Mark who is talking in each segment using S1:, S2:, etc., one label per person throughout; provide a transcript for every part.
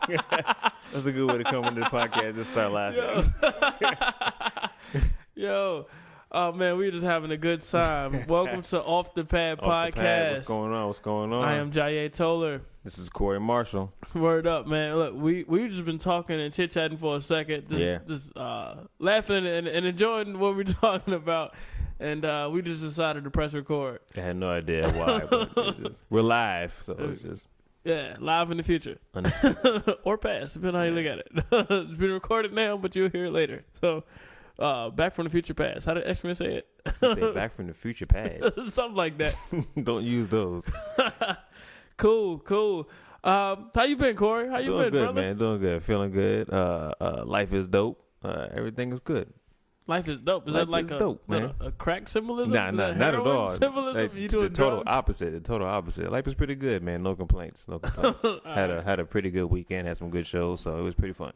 S1: That's a good way to come into the podcast and start laughing.
S2: Yo. Oh, man, we're just having a good time. Welcome to Off the Pad
S1: Off
S2: Podcast.
S1: the pad. What's going on? What's going on?
S2: I am Jayé Toler.
S1: This is Corey Marshall.
S2: Word up, man. Look, we've just been talking and chit-chatting for a second. Just laughing and enjoying what we're talking about. And we just decided to press record.
S1: I had no idea why. But we're live, so it's just...
S2: Yeah, live in the future. Or past, depending on how you look at it. It's been recorded now, but you'll hear it later. So... back from the future past. How did X-Men say it?
S1: Say back from the future past.
S2: Something like that.
S1: Don't use those.
S2: Cool. How you been, Corey? How you
S1: Doing
S2: been,
S1: good,
S2: brother?
S1: man. Doing good. Feeling good. Life is dope. Everything is good.
S2: Life is dope. Is
S1: Life
S2: that like
S1: is dope, man.
S2: a crack symbolism?
S1: Nah,
S2: Is that
S1: not at
S2: heroin
S1: all.
S2: Symbolism?
S1: Like,
S2: You doing
S1: the total
S2: drugs?
S1: opposite. The total opposite. Life is pretty good, man. No complaints. Had a pretty good weekend. Had some good shows, so it was pretty fun.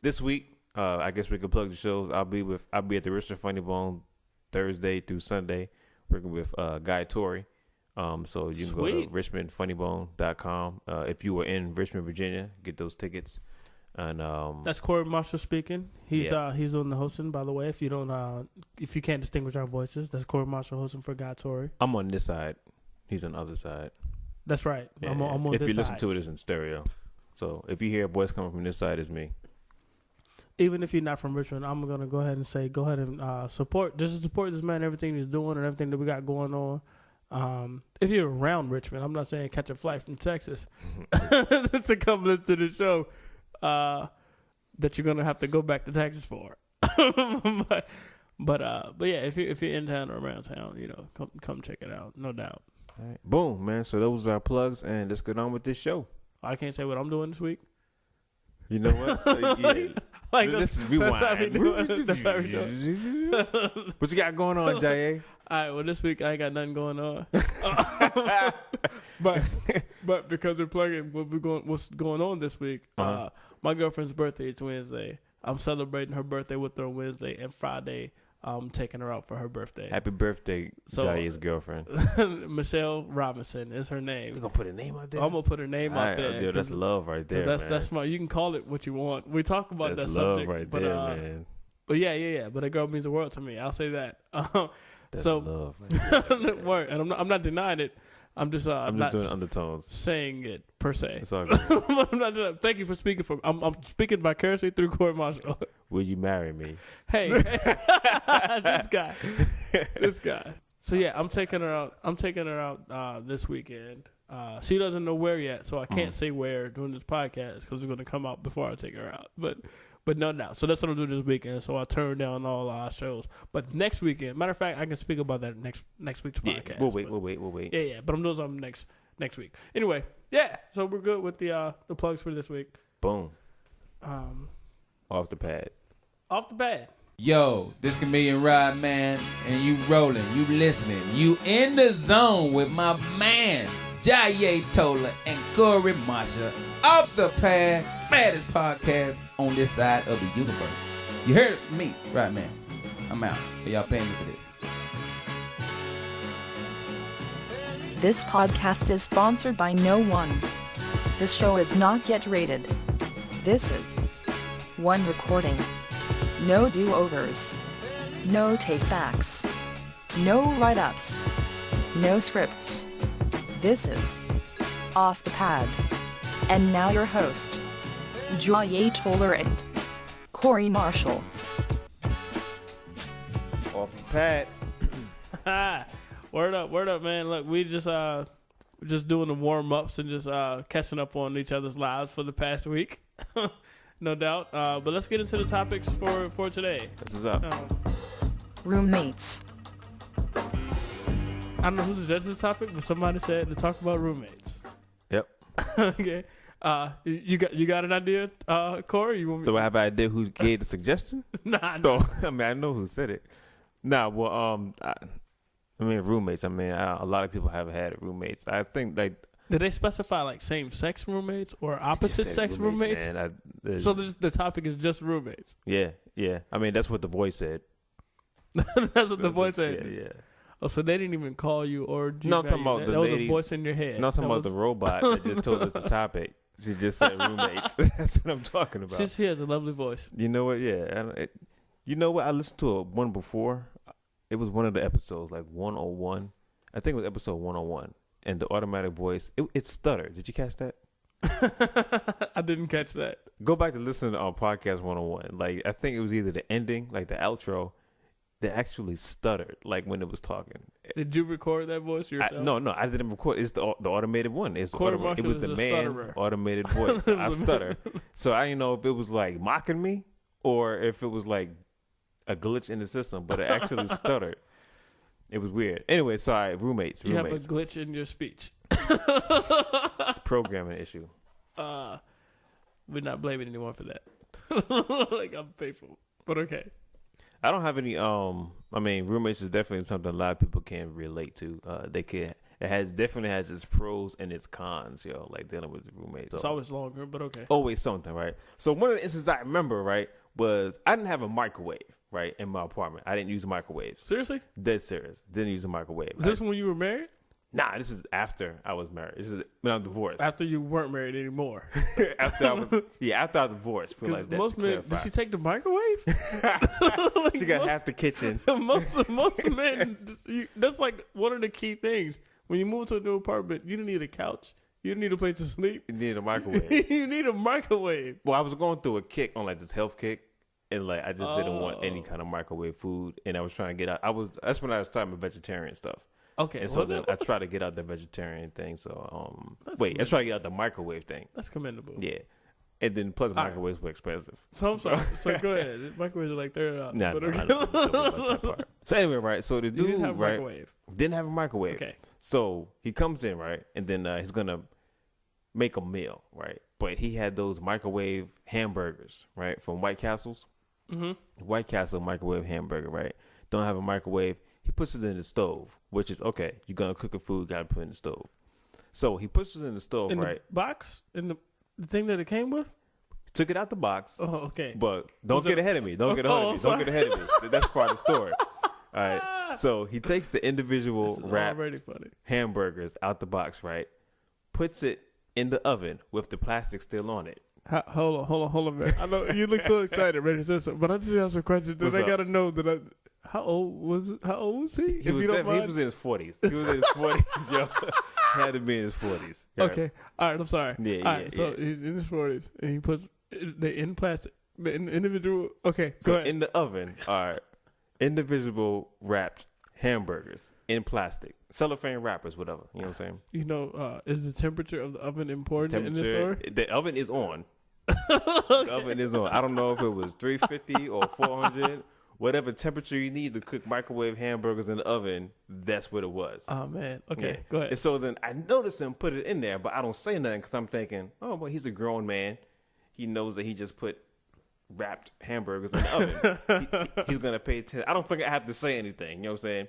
S1: This week, I guess we could plug the shows. I'll be at the Richmond Funny Bone Thursday through Sunday, working with Guy Tory. So you can go to richmondfunnybone.com. If you were in Richmond, Virginia, get those tickets. And
S2: That's Corey Marshall speaking. He's on the hosting, by the way. If you can't distinguish our voices, that's Corey Marshall hosting for Guy Tory.
S1: I'm on this side. He's on the other side.
S2: That's right.
S1: Yeah,
S2: I'm on
S1: if
S2: this
S1: you listen
S2: side.
S1: to it, it's in stereo. So if you hear a voice coming from this side, it's me.
S2: Even if you're not from Richmond, I'm going to go ahead and support this man, everything he's doing and everything that we got going on. If you're around Richmond, I'm not saying catch a flight from Texas to come listen to the show that you're going to have to go back to Texas for. but yeah, if you're in town or around town, come check it out, no doubt.
S1: All right. Boom, man. So those are our plugs, and let's get on with this show.
S2: I can't say what I'm doing this week.
S1: You know what? Yeah. This is rewind.
S2: That's how we do it.
S1: What you got going on, Jayé?
S2: All right, well, this week I ain't got nothing going on. but because we're plugging what's going on this week, my girlfriend's birthday is Wednesday. I'm celebrating her birthday with her on Wednesday, and Friday I'm taking her out for her birthday.
S1: Happy birthday, Jayé's girlfriend.
S2: Michelle Robinson is her name.
S1: You gonna put a name out there?
S2: I'm gonna put her name out there.
S1: Dude, that's love right there, man.
S2: That's my. You can call it what you want. We talk about
S1: that's
S2: that
S1: love
S2: subject,
S1: right
S2: but
S1: there, man.
S2: But yeah. But that girl means the world to me. I'll say that.
S1: That's
S2: so,
S1: love. Right there,
S2: word, and I'm not denying it. I'm just not
S1: doing undertones,
S2: saying it per se.
S1: It's all good.
S2: I'm not, thank you for speaking for. I'm speaking vicariously through Corey Marshall.
S1: Will you marry me?
S2: Hey, this guy. So yeah, I'm taking her out this weekend. She doesn't know where yet, so I can't say where during this podcast because it's going to come out before I take her out. But no doubt. So that's what I'm doing this weekend. So I turned down all our shows. But next weekend, matter of fact, I can speak about that next week's podcast.
S1: We'll wait.
S2: Yeah. But I'm doing something next week. Anyway, yeah. So we're good with the plugs for this week.
S1: Boom. Off the pad.
S2: Off the pad.
S3: Yo, this Chameleon Ride, man, and you rolling, you listening, you in the zone with my man, Jayé Toler and Corey Marshall. Off the Pad, baddest podcast on this side of the universe. You heard it from me, right, man? I'm out. Are y'all paying me for this?
S4: This podcast is sponsored by no one. This show is not yet rated. This is one recording. No do-overs. No take-backs. No write-ups. No scripts. This is Off the Pad. And now your host, Jayé Toler and Corey Marshall.
S1: Off the pad.
S2: Word up, man. Look, we just doing the warm-ups and just catching up on each other's lives for the past week. No doubt. But let's get into the topics for today.
S1: This is up.
S4: Roommates.
S2: I don't know who suggested this topic, but somebody said to talk about roommates.
S1: Yep.
S2: Okay. You got an idea, Corey? You want me?
S1: Do I have an idea who gave the suggestion?
S2: Nah.
S1: No. I mean, I know who said it. Nah. Well, roommates. I mean, a lot of people have had roommates. I think
S2: did they specify like same-sex roommates or opposite-sex roommates?
S1: Man,
S2: so the topic is just roommates.
S1: Yeah. I mean, that's what the voice said.
S2: That's what the voice said.
S1: Yeah.
S2: Oh, so they didn't even call you or
S1: No, I'm talking about
S2: that
S1: the
S2: was
S1: lady.
S2: a voice in your head.
S1: No, I'm talking about the robot that just told us the topic. She just said roommates. That's what I'm talking about.
S2: She has a lovely voice.
S1: You know what? Yeah. You know what? I listened to one before. It was one of the episodes, like 101. I think it was episode 101. And the automatic voice, it stuttered. Did you catch that?
S2: I didn't catch that.
S1: Go back to listen to podcast 101. Like, I think it was either the ending, like the outro, that actually stuttered, like when it was talking.
S2: Did you record that voice yourself?
S1: No, I didn't record. It's the automated one. It was the man
S2: stutterer.
S1: automated voice. I stutter. So I didn't know if it was like mocking me or if it was like a glitch in the system, but it actually stuttered. It was weird. Anyway, sorry, roommates.
S2: You have a glitch in your speech.
S1: It's a programming issue.
S2: We're not blaming anyone for that. Like, I'm faithful, but okay.
S1: I don't have any. I mean, roommates is definitely something a lot of people can relate to. It definitely has its pros and its cons. Yo, like dealing with roommates.
S2: It's always longer, but okay.
S1: Always something, right? So one of the instances I remember, right, was I didn't have a microwave, right, in my apartment. I didn't use microwaves.
S2: Seriously?
S1: Dead serious. Didn't use a microwave.
S2: Is this when you were married?
S1: Nah, this is after I was married. This is when I'm divorced.
S2: After you weren't married anymore.
S1: after I divorced. Put it like that.
S2: Most men, did she take the microwave?
S1: She got half the kitchen.
S2: most men, that's like one of the key things. When you move to a new apartment, you don't need a couch. You don't need a place to sleep.
S1: You need a microwave.
S2: You need a microwave.
S1: Well, I was going through a kick on like this health kick. And like I just didn't want any kind of microwave food. And I was trying to get out. That's when I was starting with vegetarian stuff.
S2: Okay.
S1: And so then I try to get out the vegetarian thing. So I try to get out the microwave thing.
S2: That's commendable.
S1: Yeah. And then plus microwaves were expensive.
S2: So I'm sorry. So go ahead. Microwaves are like $30.
S1: Nah, I don't know about that part. So anyway, right. So the dude
S2: didn't have a
S1: right,
S2: microwave.
S1: didn't have a microwave.
S2: Okay.
S1: So he comes in, right, and then he's gonna make a meal, right? But he had those microwave hamburgers, right, from White Castles.
S2: Mm-hmm.
S1: White Castle microwave hamburger, right? Don't have a microwave. He puts it in the stove, which is okay. You're gonna cook a food, gotta put it in the stove. So he puts it in the stove,
S2: in
S1: right?
S2: The box in the thing that it came with.
S1: Took it out the box.
S2: Oh, okay.
S1: But don't get ahead of me. Don't get ahead of me. Don't get ahead of me. That's part of the story. All right. So he takes the individual wrapped hamburgers out the box, right? Puts it in the oven with the plastic still on it.
S2: Hold on, man. I know you look so excited, ready to say something, but I just have some questions. Because I gotta know that how old was he?
S1: He was in his 40s. He was in his 40s, yo. He had to be in his 40s.
S2: Okay. All right. I'm sorry.
S1: Yeah.
S2: So he's in his 40s, and he puts in plastic, the individual. Okay.
S1: So
S2: go ahead.
S1: in the oven are individual wrapped hamburgers in plastic, cellophane wrappers, whatever. You know what I'm saying?
S2: You know, is the temperature of the oven important in this story?
S1: The oven is on. The oven is on. I don't know if it was 350 or 400. Whatever temperature you need to cook microwave hamburgers in the oven, that's what it was.
S2: Oh, man. Okay,
S1: Yeah.
S2: go ahead.
S1: And so then I noticed him put it in there, but I don't say nothing because I'm thinking, oh, well, he's a grown man. He knows that he just put wrapped hamburgers in the oven. He's going to pay attention. I don't think I have to say anything. You know what I'm saying?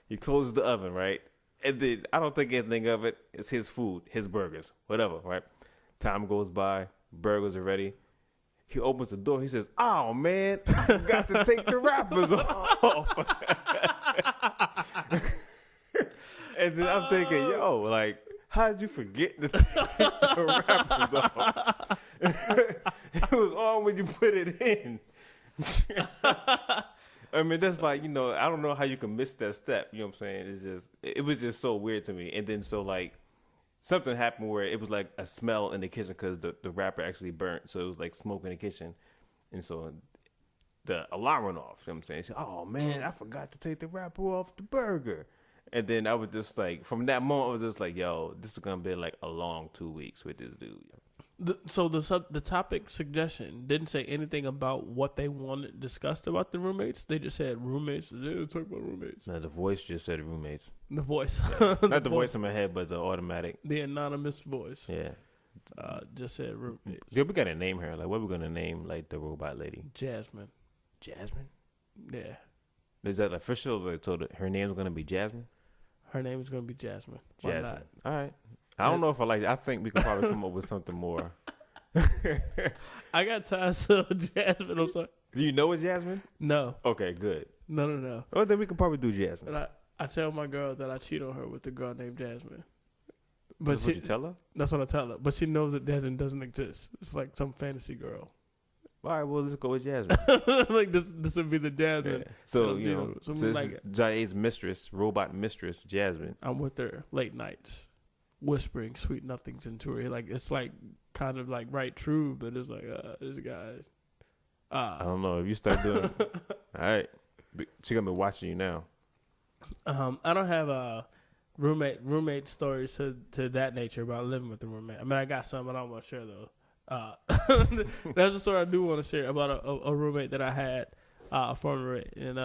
S1: He closes the oven, right? And then I don't think anything of it. It's his food, his burgers, whatever, right? Time goes by. Burgers are ready. He opens the door. He says, "Oh man, I forgot to take the wrappers off." And then I'm thinking, "Yo, like, how did you forget to take the wrappers off? It was on when you put it in." I mean, that's like, I don't know how you can miss that step. You know what I'm saying? It was just so weird to me. And then so like, something happened where it was like a smell in the kitchen because the wrapper actually burnt. So it was like smoke in the kitchen. And so the alarm went off. You know what I'm saying? She said, "Oh, man, I forgot to take the wrapper off the burger." And then I was just like, from that moment, I was just like, yo, this is going to be like a long 2 weeks with this dude.
S2: So the topic suggestion didn't say anything about what they wanted discussed about the roommates. They just said roommates. They didn't talk about roommates.
S1: No, the voice just said roommates.
S2: The voice.
S1: Not the voice in my head, but the automatic.
S2: The anonymous voice.
S1: Yeah.
S2: Just said roommates.
S1: Yeah, we got to name her. Like, what are we going to name, like, the robot lady?
S2: Jasmine.
S1: Jasmine?
S2: Yeah.
S1: Is that official? Like, so her name's going to be Jasmine?
S2: Her name is going to be Jasmine. Why
S1: Jasmine.
S2: not?
S1: All right. I don't know if I like it. I think we could probably come up with something more.
S2: I got ties to Jasmine. I'm sorry.
S1: Do you know it's Jasmine?
S2: No.
S1: Okay, good.
S2: No.
S1: Well, then we can probably do Jasmine.
S2: But I tell my girl that I cheat on her with a girl named Jasmine. But
S1: That's what you tell her?
S2: That's what I tell her. But she knows that Jasmine doesn't exist. It's like some fantasy girl.
S1: All right, well, let's go with Jasmine.
S2: Like this would be the Jasmine.
S1: Yeah. So, you know,
S2: so
S1: this
S2: like
S1: is Jayé's mistress, robot mistress, Jasmine.
S2: I'm with her late nights, whispering sweet nothings into her. Like it's like kind of like right true, but it's like this guy.
S1: I don't know if you start doing it. All right, she gonna be watching you now.
S2: I don't have roommate stories to that nature about living with a roommate. I mean, I got some, but I don't want to share those. That's a story I do want to share about a roommate that I had, a former roommate, and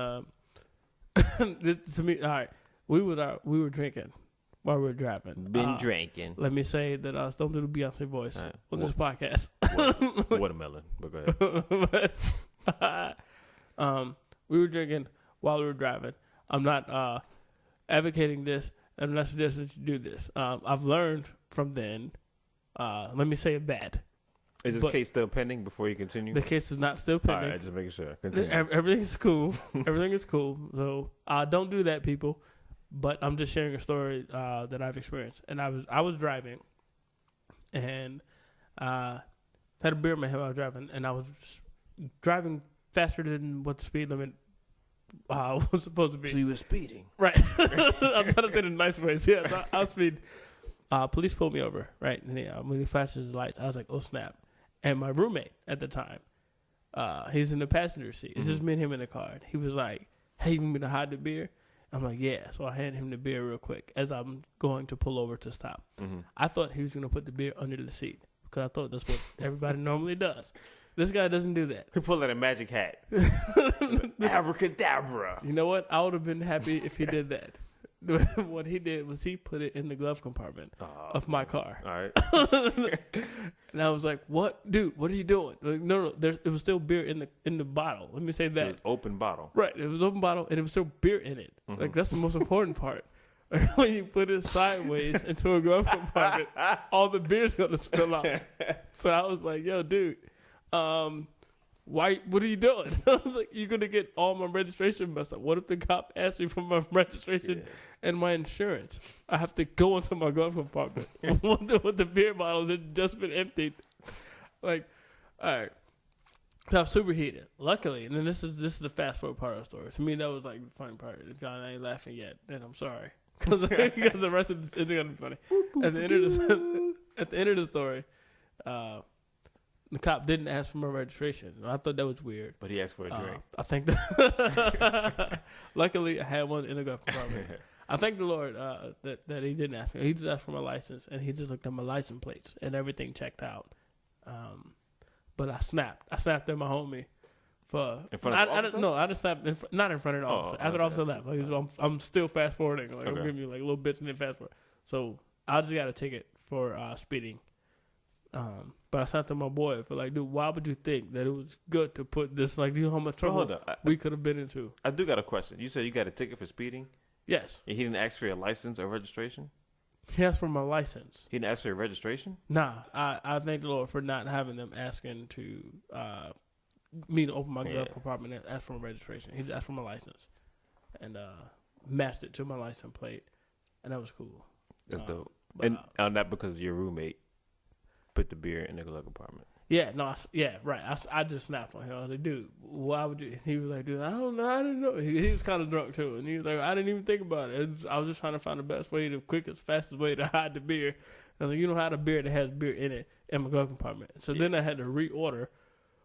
S2: to me, all right, we were drinking while we were driving.
S1: Been drinking.
S2: Let me say that don't do the Beyonce voice on this podcast.
S1: Watermelon, but go ahead.
S2: We were drinking while we were driving. I'm not advocating this. I'm not suggesting that you do this. I've learned from then. Let me say it bad.
S1: Is this case still pending before you continue?
S2: The case is not still pending.
S1: All right, just making sure. Continue.
S2: Everything is cool. Everything is cool. So don't do that, people. But I'm just sharing a story that I've experienced. And I was driving, and had a beer in my hand while I was driving, and I was driving faster than what the speed limit was supposed to be.
S1: So you were speeding,
S2: right? I'm trying to say it in a nice way. So yeah, I was speeding. Police pulled me over, right? And when he flashed his lights, I was like, "Oh snap!" And my roommate at the time, he's in the passenger seat. It's just me and him in the car. And he was like, "Hey, you want me to hide the beer?" I'm like, "Yeah." So I handed him the beer real quick as I'm going to pull over to stop. I thought he was going to put the beer under the seat because I thought that's what everybody normally does. This guy doesn't do that.
S1: He pulled out a magic hat. Abracadabra.
S2: You know what? I would have been happy if he did that. What he did was he put it in the glove compartment of my car.
S1: All right.
S2: And I was like, "What, dude? What are you doing?" Like, no. It was still beer in the bottle. Let me say that.
S1: So it was open bottle.
S2: Right. It was open bottle, and it was still beer in it. Like that's the most important part. When you put it sideways into a glove compartment, all the beer's gonna spill out. So I was like, "Yo, dude, why? What are you doing?" I was like, "You're gonna get all my registration messed up. What if the cop asks me for my registration and my insurance? I have to go into my glove compartment with the beer bottle that just been emptied." Like, all right. So I'm super heated. Luckily, and then this is the fast forward part of the story. To me, that was like the funny part. If y'all ain't laughing yet, then I'm sorry, because the rest of this isn't gonna be funny. At the end of the story, the cop didn't ask for my registration. I thought that was weird.
S1: But he asked for a drink.
S2: I think that luckily I had one in the glove compartment. I thank the Lord that he didn't ask me. He just asked for my license, and he just looked at my license plates, and everything checked out. But I snapped. I snapped at my homie for
S1: in front of the officer?
S2: No, I just snapped not in front of the officer. After the officer left, like, I'm still fast forwarding. Like I'm giving you like little bits and then fast forward. So I just got a ticket for speeding. But I snapped at my boy for like, dude, why would you think that it was good to put this? Like, do you know how much trouble we could have been into?
S1: I do got a question. You said you got a ticket for speeding?
S2: Yes.
S1: And he didn't ask for your license or registration?
S2: He asked for my license.
S1: He didn't ask for your registration?
S2: Nah, I thank the Lord for not having them asking to me to open my glove compartment and ask for my registration. He just asked for my license and matched it to my license plate, and that was cool.
S1: That's dope. And not because your roommate put the beer in the glove compartment.
S2: Yeah, no, right. I just snapped on him. I was like, dude, why would you? He was like, dude, I don't know. I didn't know. He was kind of drunk too, and he was like, I didn't even think about it. I was just trying to find the best way, the quickest, fastest way to hide the beer. I was like, you know how the beer that has beer in it in my glove compartment. So then I had to reorder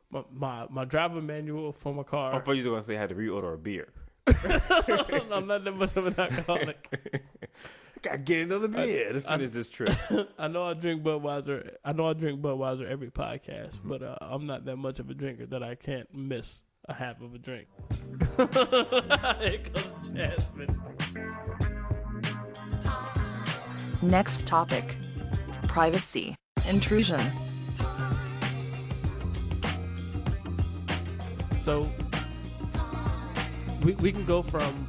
S2: my driver manual for my car.
S1: I thought you were going to say I had to reorder a beer.
S2: I'm not that much of an alcoholic.
S1: Gotta get another beer to finish this trip.
S2: I know I drink Budweiser every podcast, but I'm not that much of a drinker that I can't miss a half of a drink. Here comes Jasmine.
S4: Next topic. Privacy. Intrusion.
S2: So we can go from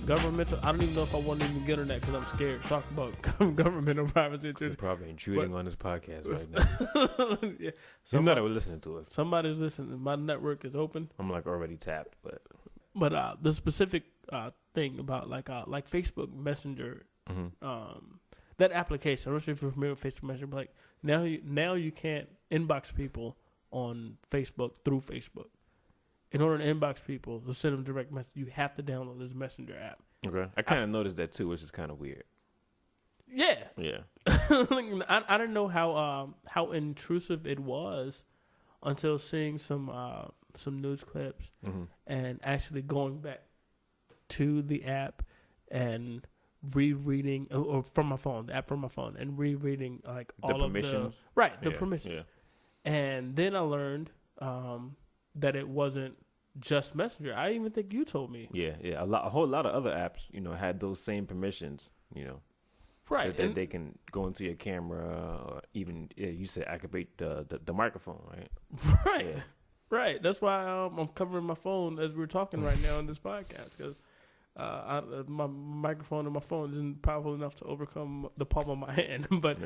S2: governmental. I don't even know if I want to even get on that because I'm scared to talk about governmental privacy.
S1: They're probably intruding on this podcast right now.
S2: Yeah,
S1: you know they were listening to us.
S2: Somebody's listening. My network is open.
S1: I'm like already tapped, but
S2: the specific thing about like Facebook Messenger, that application. I'm not sure if you're familiar with Facebook Messenger, but like now you can't inbox people on Facebook through Facebook. In order to inbox people to send them direct message, you have to download this Messenger app.
S1: Okay. I kind of noticed that too, which is kind of weird.
S2: Yeah.
S1: Yeah.
S2: I didn't know how intrusive it was until seeing some news clips and actually going back to the app and rereading or from my phone, the app from my phone, and rereading like all
S1: the permissions.
S2: The permissions.
S1: Yeah.
S2: And then I learned that it wasn't just Messenger. I even think you told me.
S1: Yeah. A whole lot of other apps, had those same permissions.
S2: Right.
S1: That they can go into your camera, or even you said activate the microphone, right?
S2: Right.
S1: Yeah.
S2: Right. That's why I'm covering my phone as we're talking right now in this podcast, because my microphone and my phone isn't powerful enough to overcome the palm of my hand. But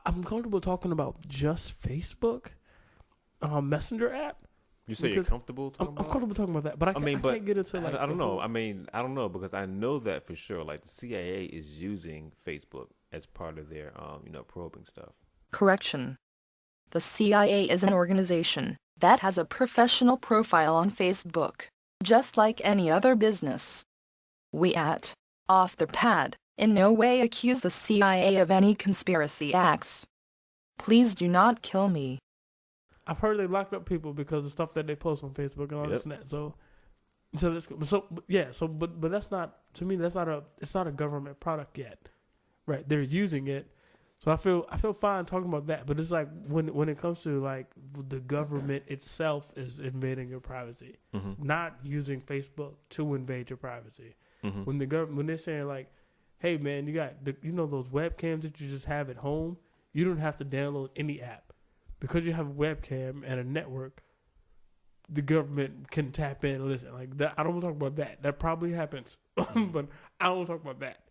S2: I'm comfortable talking about just Facebook Messenger app.
S1: You say you're comfortable talking about?
S2: I'm comfortable talking about that, but I can't get into like.
S1: I don't know. I don't know, because I know that for sure. Like the CIA is using Facebook as part of their probing stuff.
S4: Correction. The CIA is an organization that has a professional profile on Facebook, just like any other business. We at Off the Pad in no way accuse the CIA of any conspiracy acts. Please do not kill me.
S2: I've heard they locked up people because of stuff that they post on Facebook and all this and that. But that's not, to me, it's not a government product yet, right? They're using it, so I feel fine talking about that. But it's like when it comes to like the government itself is invading your privacy, not using Facebook to invade your privacy. When they're saying like, hey man, you got those webcams that you just have at home, you don't have to download any app. Because you have a webcam and a network, the government can tap in and listen. Like that, I don't want to talk about that. That probably happens, but I don't want to talk about that.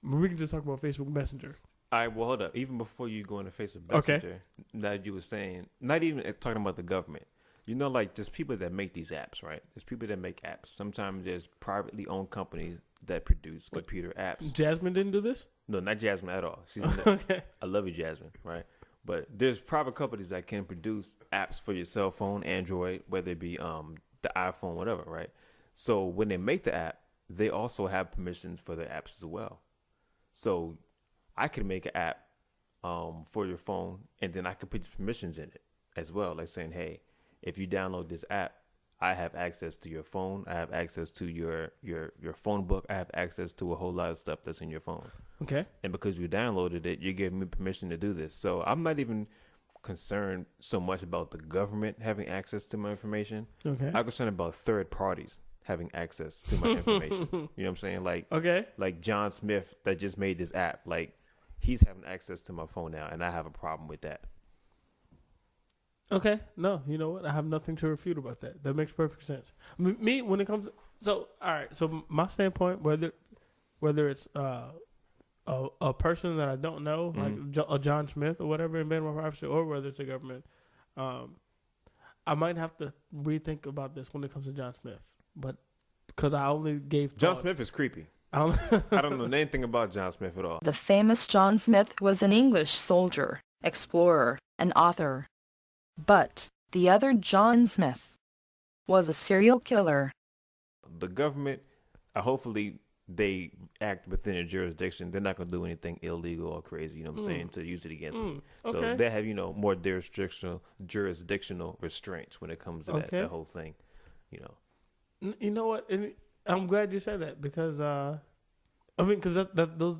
S2: We can just talk about Facebook Messenger.
S1: All right, well, hold up. Even before you go into Facebook Messenger, that you were saying, not even talking about the government. Like just people that make these apps, right? There's people that make apps. Sometimes there's privately owned companies that produce computer apps.
S2: Jasmine didn't do this?
S1: No, not Jasmine at all. She's
S2: okay.
S1: I love you, Jasmine, right? But there's private companies that can produce apps for your cell phone, Android, whether it be the iPhone, whatever, right? So when they make the app, they also have permissions for their apps as well. So I could make an app for your phone, and then I could put permissions in it as well, like saying, hey, if you download this app, I have access to your phone. I have access to your phone book. I have access to a whole lot of stuff that's in your phone.
S2: Okay.
S1: And because you downloaded it, you're giving me permission to do this. So I'm not even concerned so much about the government having access to my information.
S2: Okay.
S1: I'm concerned about third parties having access to my information. You know what I'm saying? Like John Smith that just made this app. Like he's having access to my phone now, and I have a problem with that.
S2: Okay. No, you know what? I have nothing to refute about that. That makes perfect sense. Me, when it comes to, all right. So my standpoint, whether it's a person that I don't know, like a John Smith or whatever, invaded my privacy, or whether it's the government, I might have to rethink about this when it comes to John Smith. But because I only gave
S1: John Smith is creepy. I don't know anything about John Smith at all.
S4: The famous John Smith was an English soldier, explorer, and author. But the other John Smith was a serial killer.
S1: The government, hopefully they act within their jurisdiction. They're not going to do anything illegal or crazy, you know what I'm saying, to use it against me. So
S2: Okay.
S1: they have, more jurisdictional restraints when it comes to that whole thing,
S2: You know what? And I'm glad you said that because, because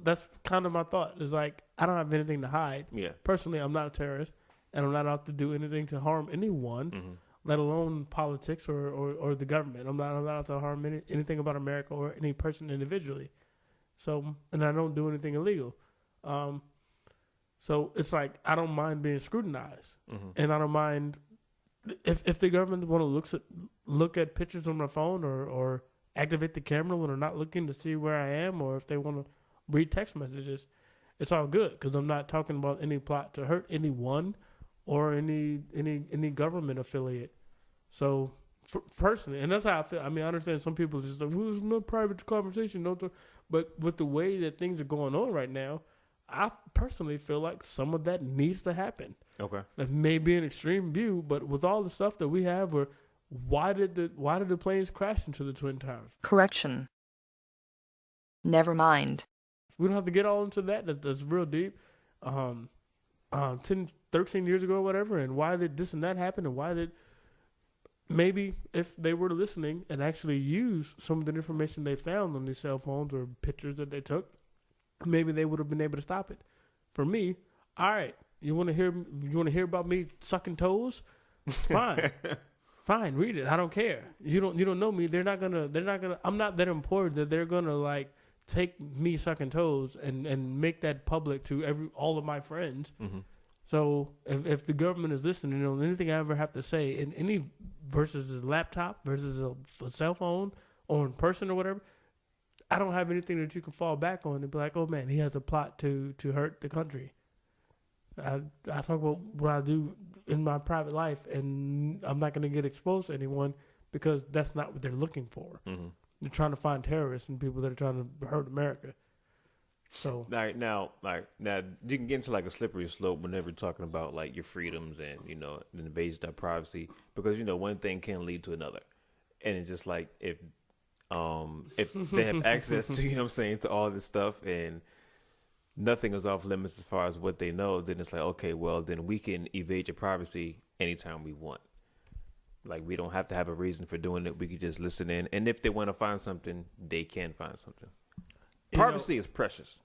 S2: that's kind of my thought. It's like, I don't have anything to hide.
S1: Yeah.
S2: Personally, I'm not a terrorist, and I'm not out to do anything to harm anyone, let alone politics or the government. I'm not out to harm anything about America or any person individually. So, and I don't do anything illegal. So it's like, I don't mind being scrutinized, and I don't mind if the government want to look at pictures on my phone or activate the camera when they're not looking to see where I am, or if they want to read text messages. It's all good because I'm not talking about any plot to hurt anyone or any government affiliate. So personally, and that's how I feel. I mean, I understand some people just like, well, it's no private conversation, but with the way that things are going on right now, I personally feel like some of that needs to happen.
S1: Okay.
S2: That may be an extreme view, but with all the stuff that we have, why did the planes crash into the Twin Towers?
S4: Correction. Never mind.
S2: We don't have to get all into that. That's real deep. 10, 13 years ago or whatever, and why did this and that happen, and why did maybe if they were listening and actually use some of the information they found on these cell phones or pictures that they took, maybe they would have been able to stop it. For me, all right, you want to hear about me sucking toes? Fine. Fine, read it. I don't care. You don't know me. They're not gonna I'm not that important that they're gonna like take me sucking toes and make that public to all of my friends.
S1: Mm-hmm.
S2: So if the government is listening, anything I ever have to say in any versus a laptop versus a cell phone or in person or whatever, I don't have anything that you can fall back on and be like, oh man, he has a plot to hurt the country. I talk about what I do in my private life, and I'm not going to get exposed to anyone because that's not what they're looking for.
S1: Mm-hmm.
S2: They're trying to find terrorists and people that are trying to hurt America. So
S1: now you can get into like a slippery slope whenever you're talking about like your freedoms and the invasion of privacy, because one thing can lead to another, and it's just like if they have access to to all this stuff and nothing is off limits as far as what they know, then it's like, okay, well then we can evade your privacy anytime we want. Like, we don't have to have a reason for doing it. We can just listen in, and if they want to find something, they can find something. Privacy is precious.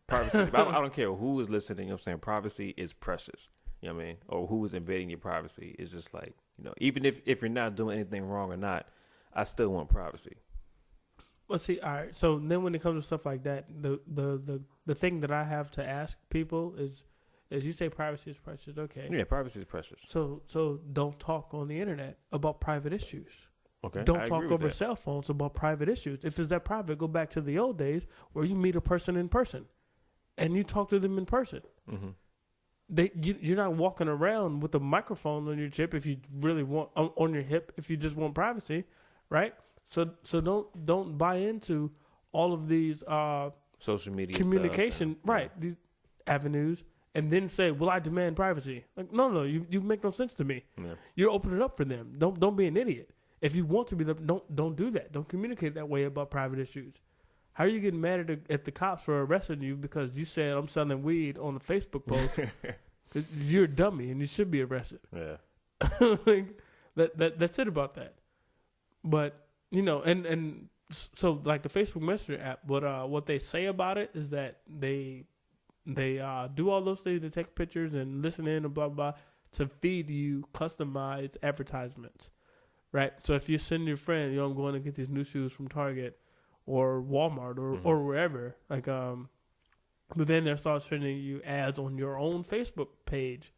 S1: Privacy. I don't care who is listening. Privacy is precious. You know what I mean? Or who is invading your privacy. It's just like, even if you're not doing anything wrong or not, I still want privacy.
S2: Well, see, all right. So then, when it comes to stuff like that, the thing that I have to ask people is you say privacy is precious. Okay.
S1: Yeah, privacy is precious.
S2: So don't talk on the internet about private issues.
S1: Okay.
S2: Don't talk over cell phones about private issues. If it's that private, go back to the old days where you meet a person in person, and you talk to them in person. Mm-hmm. You're not walking around with a microphone on your hip if you really want on your hip if you just want privacy, right? So don't buy into all of these
S1: social media
S2: communication
S1: stuff,
S2: right these avenues, and then say, well, I demand privacy. Like, no, you make no sense to me. Yeah. You open it up for them. Don't be an idiot. If you want to be, don't do that. Don't communicate that way about private issues. How are you getting mad at the cops for arresting you because you said I'm selling weed on a Facebook post? You're a dummy and you should be arrested.
S1: Yeah,
S2: like, that's it about that. But and so like the Facebook Messenger app, what they say about it is that they do all those things. They take pictures and listen in and blah blah to feed you customized advertisements. Right, so if you send your friend, I'm going to get these new shoes from Target or Walmart or wherever, like, but then they start sending you ads on your own Facebook page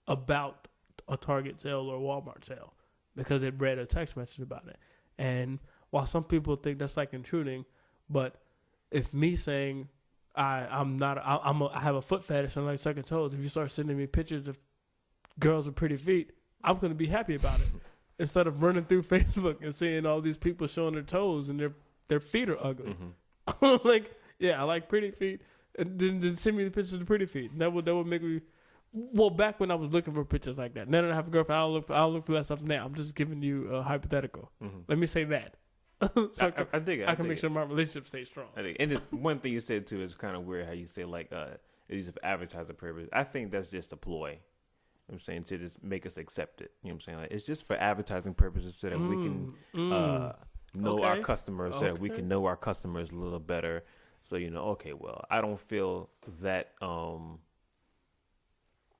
S2: about a Target sale or Walmart sale because it read a text message about it. And while some people think that's like intruding, but if me saying I have a foot fetish and I like sucking toes, if you start sending me pictures of girls with pretty feet, I'm going to be happy about it. Instead of running through Facebook and seeing all these people showing their toes and their feet are ugly. Mm-hmm. Like, yeah, I like pretty feet. And then send me the pictures of the pretty feet. And that would make me. Well, back when I was looking for pictures like that. Now that I have a girlfriend, I don't look for that stuff now. I'm just giving you a hypothetical. Mm-hmm. Let me say that. So I can make sure my relationship stays strong.
S1: I think. And one thing you said too is kind of weird how you say like it's for advertising purpose. I think that's just a ploy. I'm saying to just make us accept it. You know what I'm saying? Like, it's just for advertising purposes so that we can know our customers, so that we can know our customers a little better. So, okay, well, I don't feel that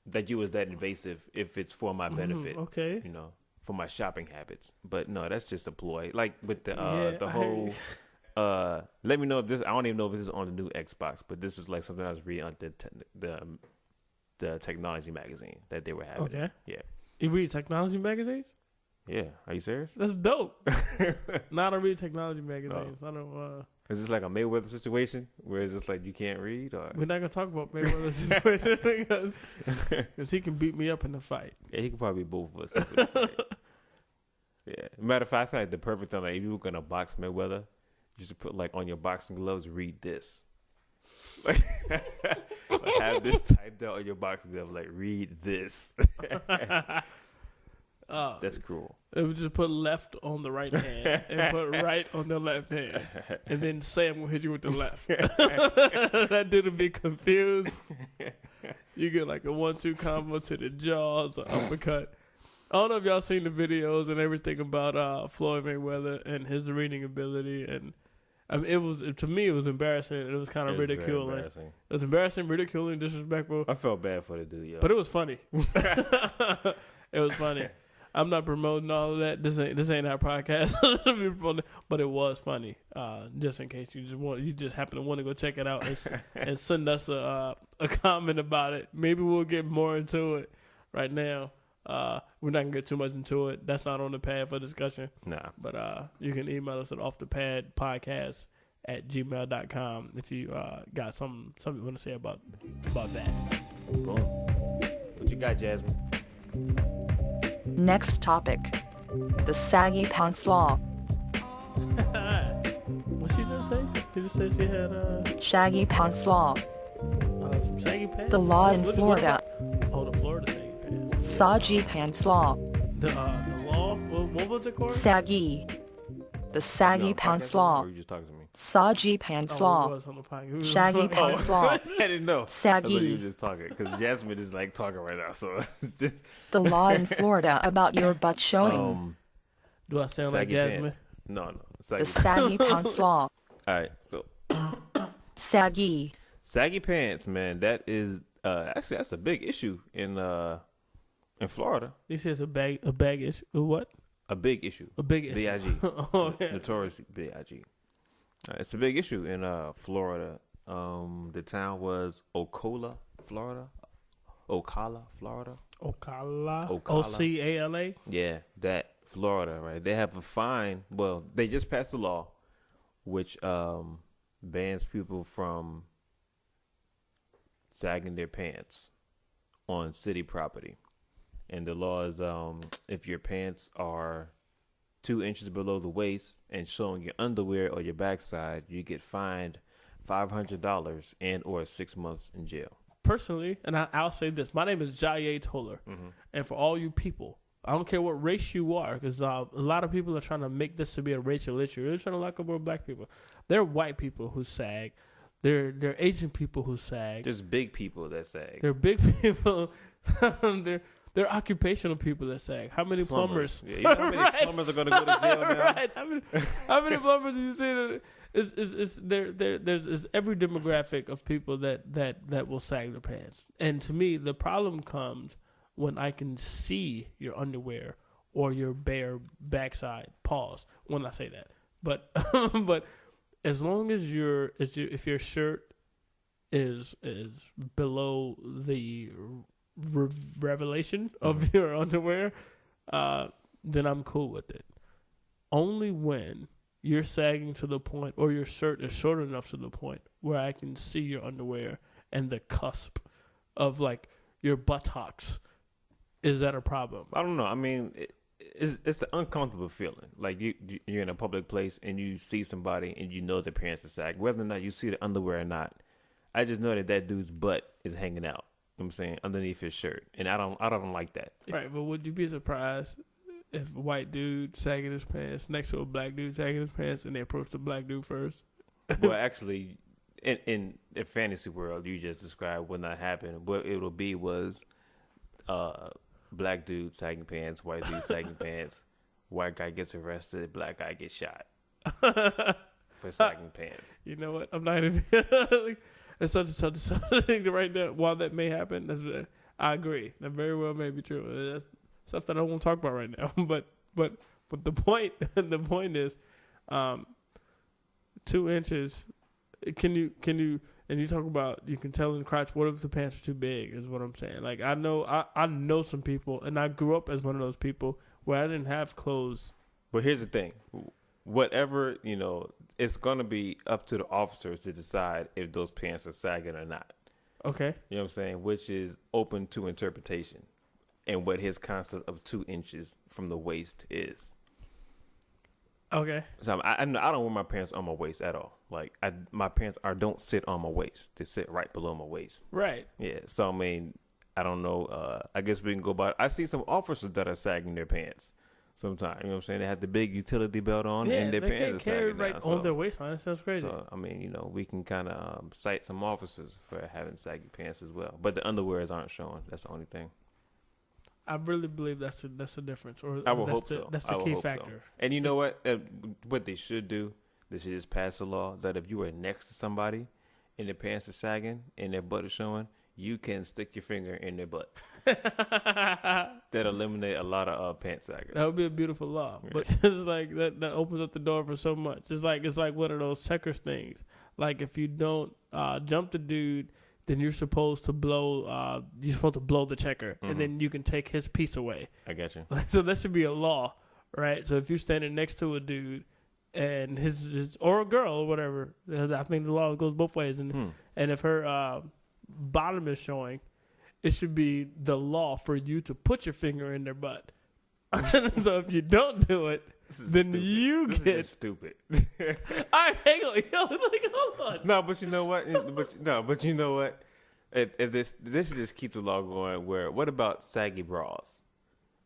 S1: that you was that invasive if it's for my benefit.
S2: Okay.
S1: For my shopping habits. But no, that's just a ploy. Like with the whole let me know if this, I don't even know if this is on the new Xbox, but this was like something I was reading on the technology magazine that they were having.
S2: Okay.
S1: Yeah.
S2: You read technology magazines?
S1: Yeah. Are you serious?
S2: That's dope. No, I don't read technology magazines. I don't.
S1: Is this like a Mayweather situation where it's just like you can't read? Or
S2: we're not gonna talk about Mayweather situation because he can beat me up in the fight.
S1: Yeah, he can probably beat both of us. Yeah. Matter of fact, I feel like the perfect thing, like if you were gonna box Mayweather, you should put like on your boxing gloves, read this. Like, have this typed out on your boxing glove. Like, read this. That's cruel.
S2: It would just put left on the right hand and put right on the left hand, and then say I'm gonna hit you with the left. That dude would be confused. You get like a 1-2 combo to the jaws, or uppercut. I don't know if y'all seen the videos and everything about Floyd Mayweather and his reading ability, and I mean, to me it was embarrassing. It was kind of ridiculing. It was embarrassing, ridiculing, disrespectful.
S1: I felt bad for the dude, yo.
S2: But it was funny. It was funny. I'm not promoting all of that. This ain't our podcast. But it was funny. Just in case you just happen to want to go check it out and send us a comment about it. Maybe we'll get more into it. Right now, we're not gonna get too much into it. That's not on the pad for discussion.
S1: Nah.
S2: But you can email us at offthepadpodcast@gmail.com if you got something you want to say about that.
S1: Boom. What you got, Jasmine?
S4: Next topic. The Saggy Pants Law.
S2: What she just say? She just said she had
S4: Shaggy Pants Law.
S2: saggy pants.
S4: The law in
S2: What
S4: Florida.
S2: the Florida saggy pants.
S4: Saggy Pants Law.
S2: The law. What was it called?
S4: Saggy. The Saggy Pants Law.
S1: Or you just talking to me?
S4: Saggy Pants
S2: It
S4: Law.
S2: was on the podcast.
S4: Shaggy Pants Law.
S1: I didn't know.
S4: Saggy.
S1: I thought you were just talking because Jasmine is like talking right now. So it's just
S4: The law in Florida about your butt showing.
S2: Do I sound like
S1: saggy
S2: Jasmine?
S1: pants. No.
S4: The Saggy Pants Law.
S1: All right. So
S4: Saggy.
S1: saggy pants, man. That is actually that's a big issue in Florida.
S2: This is a bag issue. What?
S1: A big issue.
S2: A big issue.
S1: B.I.G.
S2: Oh, yeah.
S1: Notorious B.I.G. It's a big issue in Florida. The town was Ocala, Florida. Ocala.
S2: Ocala.
S1: Ocala.
S2: O-C-A-L-A.
S1: Yeah, that Florida, right? They have a fine. Well, they just passed a law which bans people from sagging their pants on city property. And the law is if your pants are 2 inches below the waist and showing your underwear or your backside, you get fined $500 and or 6 months in jail.
S2: Personally, and I'll say this, my name is Jayé Toler, and for all you people, I don't care what race you are, because a lot of people are trying to make this to be a racial issue. They're trying to lock up more black people. There are white people who sag. There are Asian people who sag.
S1: There's big people that sag.
S2: There are big people. There are occupational people that sag. How many plumbers?
S1: Yeah, you know how many plumbers are going to go to jail now?
S2: Right. How many plumbers do you see that there's every demographic of people that will sag their pants. And to me, the problem comes when I can see your underwear or your bare backside. Pause when I say that. But but as long as if your shirt is below the revelation of your underwear, then I'm cool with it. Only when you're sagging to the point, or your shirt is short enough to the point where I can see your underwear and the cusp of like your buttocks, is that a problem?
S1: I don't know. I mean, it's an uncomfortable feeling. Like you're in a public place and you see somebody and you know their pants are sagging, whether or not you see the underwear or not. I just know that dude's butt is hanging out. You know what I'm saying, underneath his shirt, and I don't like that.
S2: Right, but would you be surprised if a white dude sagging his pants next to a black dude sagging his pants, and they approach the black dude first?
S1: Well, actually, in the fantasy world, you just described what not happened. What it'll be was black dude sagging pants, white dude sagging pants, white guy gets arrested, black guy gets shot for sagging pants.
S2: You know what? I'm not even. It's such a thing right now. While that may happen, I agree. That very well may be true. That's stuff that I don't want to talk about right now. But the point is, 2 inches. Can you? And you talk about you can tell in the crotch. What if the pants are too big? Is what I'm saying. Like I know some people, and I grew up as one of those people where I didn't have clothes.
S1: But here's the thing. Whatever, it's going to be up to the officers to decide if those pants are sagging or not.
S2: Okay.
S1: You know what I'm saying? Which is open to interpretation, and what his concept of 2 inches from the waist is.
S2: Okay.
S1: So I don't wear my pants on my waist at all. Like my pants don't sit on my waist. They sit right below my waist.
S2: Right.
S1: Yeah. So I mean, I don't know. I guess we can go by. I see some officers that are sagging their pants sometimes. You know what I'm saying? They have the big utility belt on and their pants are sagging
S2: right
S1: down.
S2: on their waistline. That sounds crazy.
S1: So I mean, we can kind of cite some officers for having saggy pants as well. But the underwears aren't showing. That's the only thing.
S2: I really believe that's the difference. Or
S1: I will
S2: that's
S1: hope so.
S2: That's
S1: I
S2: the
S1: will
S2: key
S1: hope so.
S2: factor.
S1: And you know what? What they should do, they should just pass a law that if you are next to somebody and their pants are sagging and their butt is showing, you can stick your finger in their butt. That eliminate a lot of pant saggers.
S2: That would be a beautiful law. But it's like that opens up the door for so much. It's like one of those checkers things. Like if you don't jump the dude, then you're supposed to blow the checker, and then you can take his piece away.
S1: I got you.
S2: So that should be a law, right? So if you're standing next to a dude and his or a girl or whatever, I think the law goes both ways. And if her bottom is showing, it should be the law for you to put your finger in their butt. So if you don't do it, then
S1: stupid.
S2: you
S1: This
S2: get
S1: is stupid.
S2: All right, hang on. Hold on.
S1: No, but you know what? But you know what? If this should just keep the law going. What about saggy bras?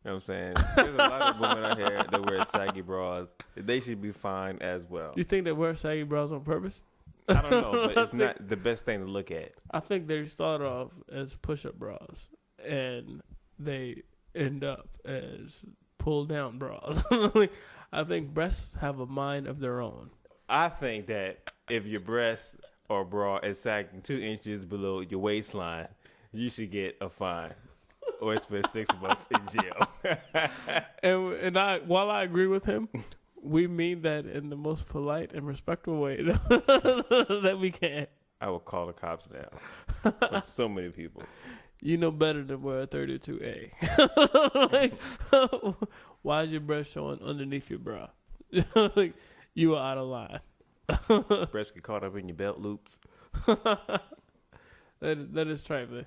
S1: You know what I'm saying? There's a lot of women out here that wear saggy bras. They should be fine as well.
S2: You think they wear saggy bras on purpose?
S1: I don't know, but it's not the best thing to look at.
S2: I think they start off as push-up bras, and they end up as pull-down bras. I think breasts have a mind of their own.
S1: I think that if your breast or bra is sagging 2 inches below your waistline, you should get a fine or spend $6 in jail.
S2: And while I agree with him, we mean that in the most polite and respectful way that we can.
S1: I will call the cops now. With so many people.
S2: You know better than wear a 32A. Like, why is your breast showing underneath your bra? Like, you are out of line.
S1: Breast get caught up in your belt loops.
S2: That is trifling.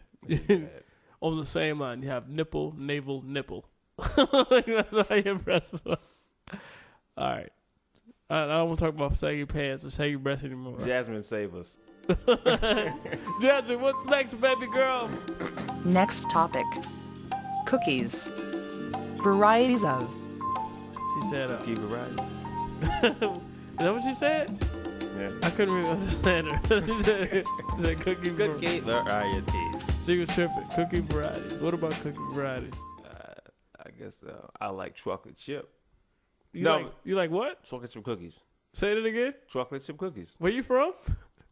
S2: On the same line, you have nipple, navel, nipple. That's how your breast was. All right. I don't want to talk about saggy pants or saggy breasts anymore.
S1: Jasmine, save us.
S2: Jasmine, what's next, baby girl?
S4: Next topic. Cookies. Varieties of.
S2: She said,
S1: Keep it right.
S2: is that what she said?
S1: Yeah.
S2: I couldn't really understand her. She said cookie
S1: Cookie varieties.
S2: She was tripping. Cookie varieties. What about cookie varieties?
S1: I guess I like chocolate chip.
S2: You like what?
S1: Chocolate chip cookies.
S2: Say it again.
S1: Chocolate chip cookies.
S2: Where you from?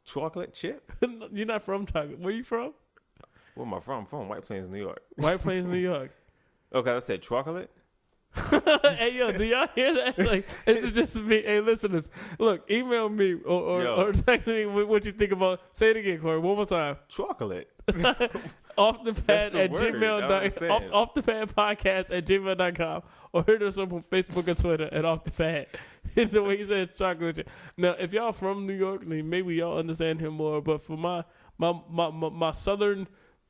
S1: Chocolate chip?
S2: You're not from chocolate. Where you from?
S1: Where am I from? I'm from White Plains, New York.
S2: White Plains, New York.
S1: Okay, I said chocolate.
S2: Hey, yo, do y'all hear that? Like, is it just me? Hey, listeners, look, email me or text me what you think about. Say it again, Corey, one more time.
S1: Chocolate.
S2: Off the pad
S1: the
S2: at
S1: word.
S2: gmail.com. Off the pad podcast at gmail.com. Or hit us up on Facebook and Twitter at Off the Pad. The way he said chocolate chip. Now, if y'all from New York, then maybe y'all understand him more. But for my southern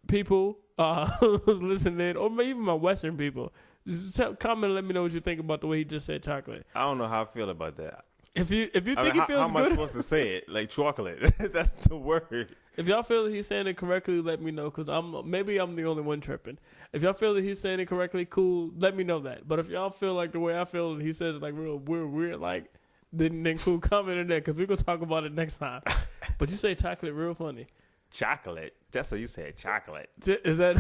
S2: people who's listening, or maybe even my western people, just comment and let me know what you think about the way he just said chocolate.
S1: I don't know how I feel about that.
S2: If you think he feels
S1: how am I
S2: good,
S1: supposed to say it? Like chocolate. That's the word.
S2: if y'all feel that he's saying it correctly, let me know. Because maybe I'm the only one tripping. If y'all feel that he's saying it correctly, cool, let me know that. But if y'all feel like the way I feel, he says it like real weird, like, then cool, comment in there. Because we're going to talk about it next time. But you say chocolate real funny.
S1: Chocolate. That's what you said. Chocolate.
S2: Is that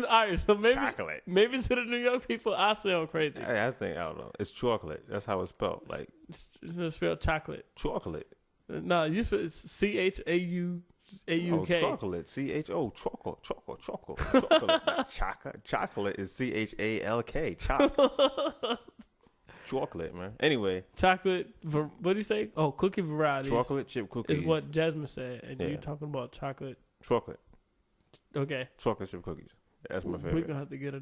S2: all right? So
S1: Chocolate.
S2: maybe to the New York people, I sound crazy.
S1: I don't know. It's chocolate. That's how it's spelled. Like
S2: It's just spelled chocolate.
S1: chocolate.
S2: No, you spell CHAUAUK.
S1: Oh, chocolate. CHO. Chocolate. Not chocolate. Chocolate is CHALK. Chocolate, man. Anyway.
S2: Chocolate. What do you say? Oh, cookie varieties.
S1: Chocolate chip cookies.
S2: Is what Jasmine said, and
S1: Yeah.
S2: you talking about chocolate.
S1: Chocolate.
S2: Okay.
S1: Chocolate chip cookies. That's my
S2: We're
S1: favorite.
S2: gonna have to get a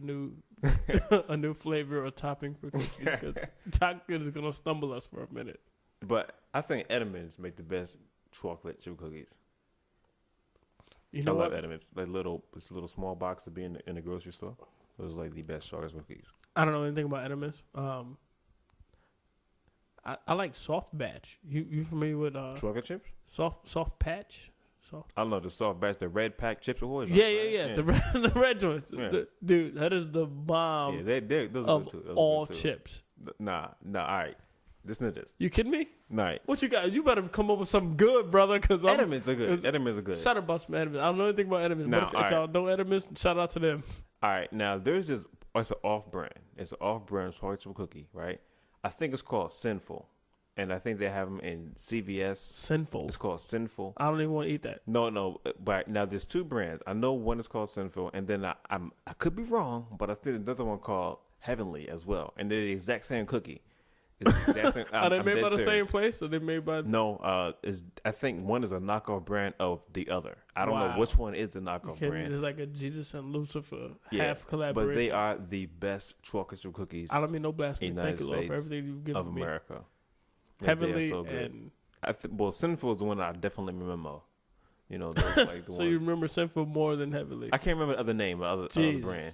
S2: new flavor or topping for cookies because chocolate is gonna stumble us for a minute.
S1: But I think Edmonds make the best chocolate chip cookies.
S2: You know
S1: I
S2: what?
S1: love Edmonds. Like it's a little small box to be in the grocery store. Those are like the best chocolate cookies.
S2: I don't know anything about Edmonds. I like soft batch. You familiar with
S1: Chocolate chips?
S2: soft patch?
S1: I don't know the soft batch, the red pack chips.
S2: Yeah. The red joints.
S1: Yeah.
S2: Dude, that is the bomb.
S1: Yeah, those are
S2: of
S1: good too. Those
S2: all
S1: are good too.
S2: chips.
S1: Nah. All right, listen to this.
S2: You kidding me?
S1: All right.
S2: What you got? You better come up with something good, brother. Cause
S1: Edamons are good. Edamons are good.
S2: Shout out about some Edamons. I don't know anything about Edamons.
S1: No,
S2: But if
S1: all right.
S2: y'all know Edamons, shout out to them.
S1: All right, now there's this. It's an off-brand. It's an off-brand chocolate chip cookie, right? I think it's called Sinful, and I think they have them in CVS.
S2: Sinful.
S1: It's called Sinful.
S2: I don't even want to eat that.
S1: No, but now there's two brands. I know one is called Sinful, and then I could be wrong, but I think another one called Heavenly as well, and they're the exact same cookie. It's the exact same,
S2: Are they made
S1: dead
S2: by the
S1: serious.
S2: same place? Or they made by?
S1: No, I think one is a knockoff brand of the other. I don't know
S2: Wow.
S1: which one is the knockoff brand.
S2: It's like a Jesus and Lucifer
S1: Yeah,
S2: half collaboration.
S1: but they are the best chocolate chip cookies
S2: I don't mean no blasphemy.
S1: United
S2: Thank you, Lord, for
S1: States
S2: everything you've given
S1: of
S2: me.
S1: America. Yeah, they are
S2: Heavenly
S1: so good.
S2: and
S1: Well, Sinful is the one I definitely remember. You know, those like the
S2: so
S1: ones.
S2: you remember Sinful more than Heavenly.
S1: I can't remember the other name, other
S2: Jesus.
S1: brand.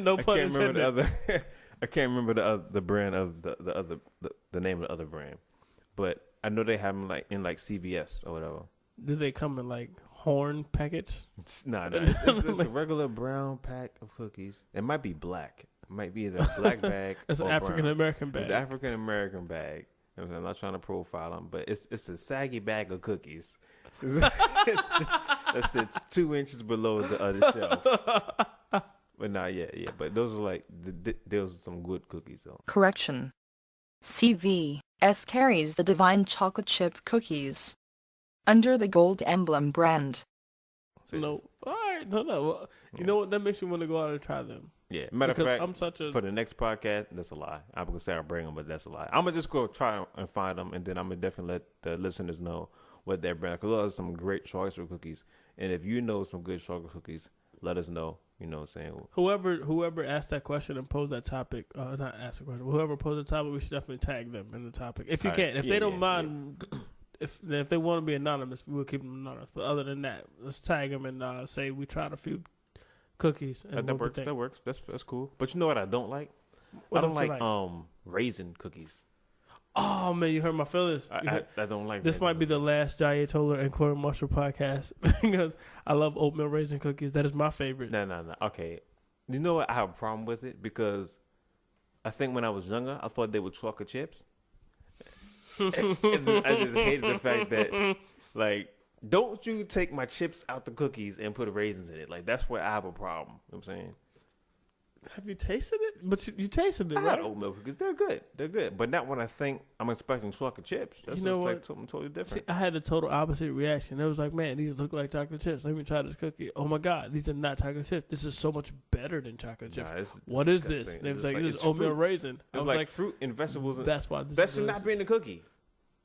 S2: No
S1: I
S2: pun
S1: can't remember
S2: intended.
S1: the other. I can't remember the brand of the name of the other brand, but I know they have them like in like CVS or whatever.
S2: Did they come in like horn packets?
S1: It's it's a regular brown pack of cookies. It might be black. It might be either a black bag.
S2: It's an
S1: or
S2: African
S1: brown.
S2: American bag.
S1: It's an African American bag. You know what I'm saying? I'm not trying to profile them, but it's a saggy bag of cookies. That sits 2 inches below the other shelf. But not yet, yeah. But those are like those are some good cookies though.
S4: Correction. CVS carries the Divine Chocolate Chip Cookies under the Gold Emblem brand.
S1: So,
S2: No. All right. No. Well, you know what? That makes me want to go out and try them.
S1: Yeah. Matter of
S2: Because
S1: fact,
S2: I'm such a.
S1: for the next podcast, that's a lie. I'm gonna say I'll bring them, but that's a lie. I'm gonna just go try and find them, and then I'm gonna definitely let the listeners know what their brand. Because those are some great chocolate chip cookies, and if you know some good chocolate cookies, let us know. You know what I'm saying?
S2: Whoever asked that question and posed that topic, not asked the question, whoever posed the topic, we should definitely tag them in the topic. If you
S1: All
S2: can.
S1: right.
S2: If
S1: Yeah,
S2: they don't
S1: yeah,
S2: mind, if they want to be anonymous, we'll keep them anonymous. But other than that, let's tag them and say we tried a few cookies. And
S1: That works. That works. That's cool. But you know what I don't like?
S2: What
S1: I don't
S2: don't you
S1: like raisin cookies.
S2: Oh, man, you hurt my feelings.
S1: I don't like.
S2: This
S1: raisin
S2: might be the
S1: cookies.
S2: last Jayé, Toler, and Corey Marshall podcast because I love oatmeal raisin cookies. That is my favorite.
S1: No. Okay. You know what? I have a problem with it because I think when I was younger, I thought they were chocolate chips. And I just hated the fact that, like, don't you take my chips out the cookies and put raisins in it. Like, that's where I have a problem. You know what I'm saying?
S2: Have you tasted it? But you tasted it,
S1: I had
S2: right?
S1: oatmeal cookies. They're good. They're good. But not when I think I'm expecting chocolate chips. That's
S2: You know
S1: just
S2: what?
S1: like something totally
S2: See,
S1: different.
S2: I had the total opposite reaction. It was like, man, these look like chocolate chips. Let me try this cookie. Oh my God, these are not chocolate chips. This is so much better than chocolate chips.
S1: Nah, it's
S2: What is this?
S1: disgusting.
S2: They
S1: It's
S2: was
S1: just
S2: like, this
S1: it's
S2: is oatmeal
S1: fruit.
S2: raisin. I
S1: It's
S2: was
S1: like fruit and vegetables.
S2: that's why this
S1: That
S2: is
S1: should not be in the cookie.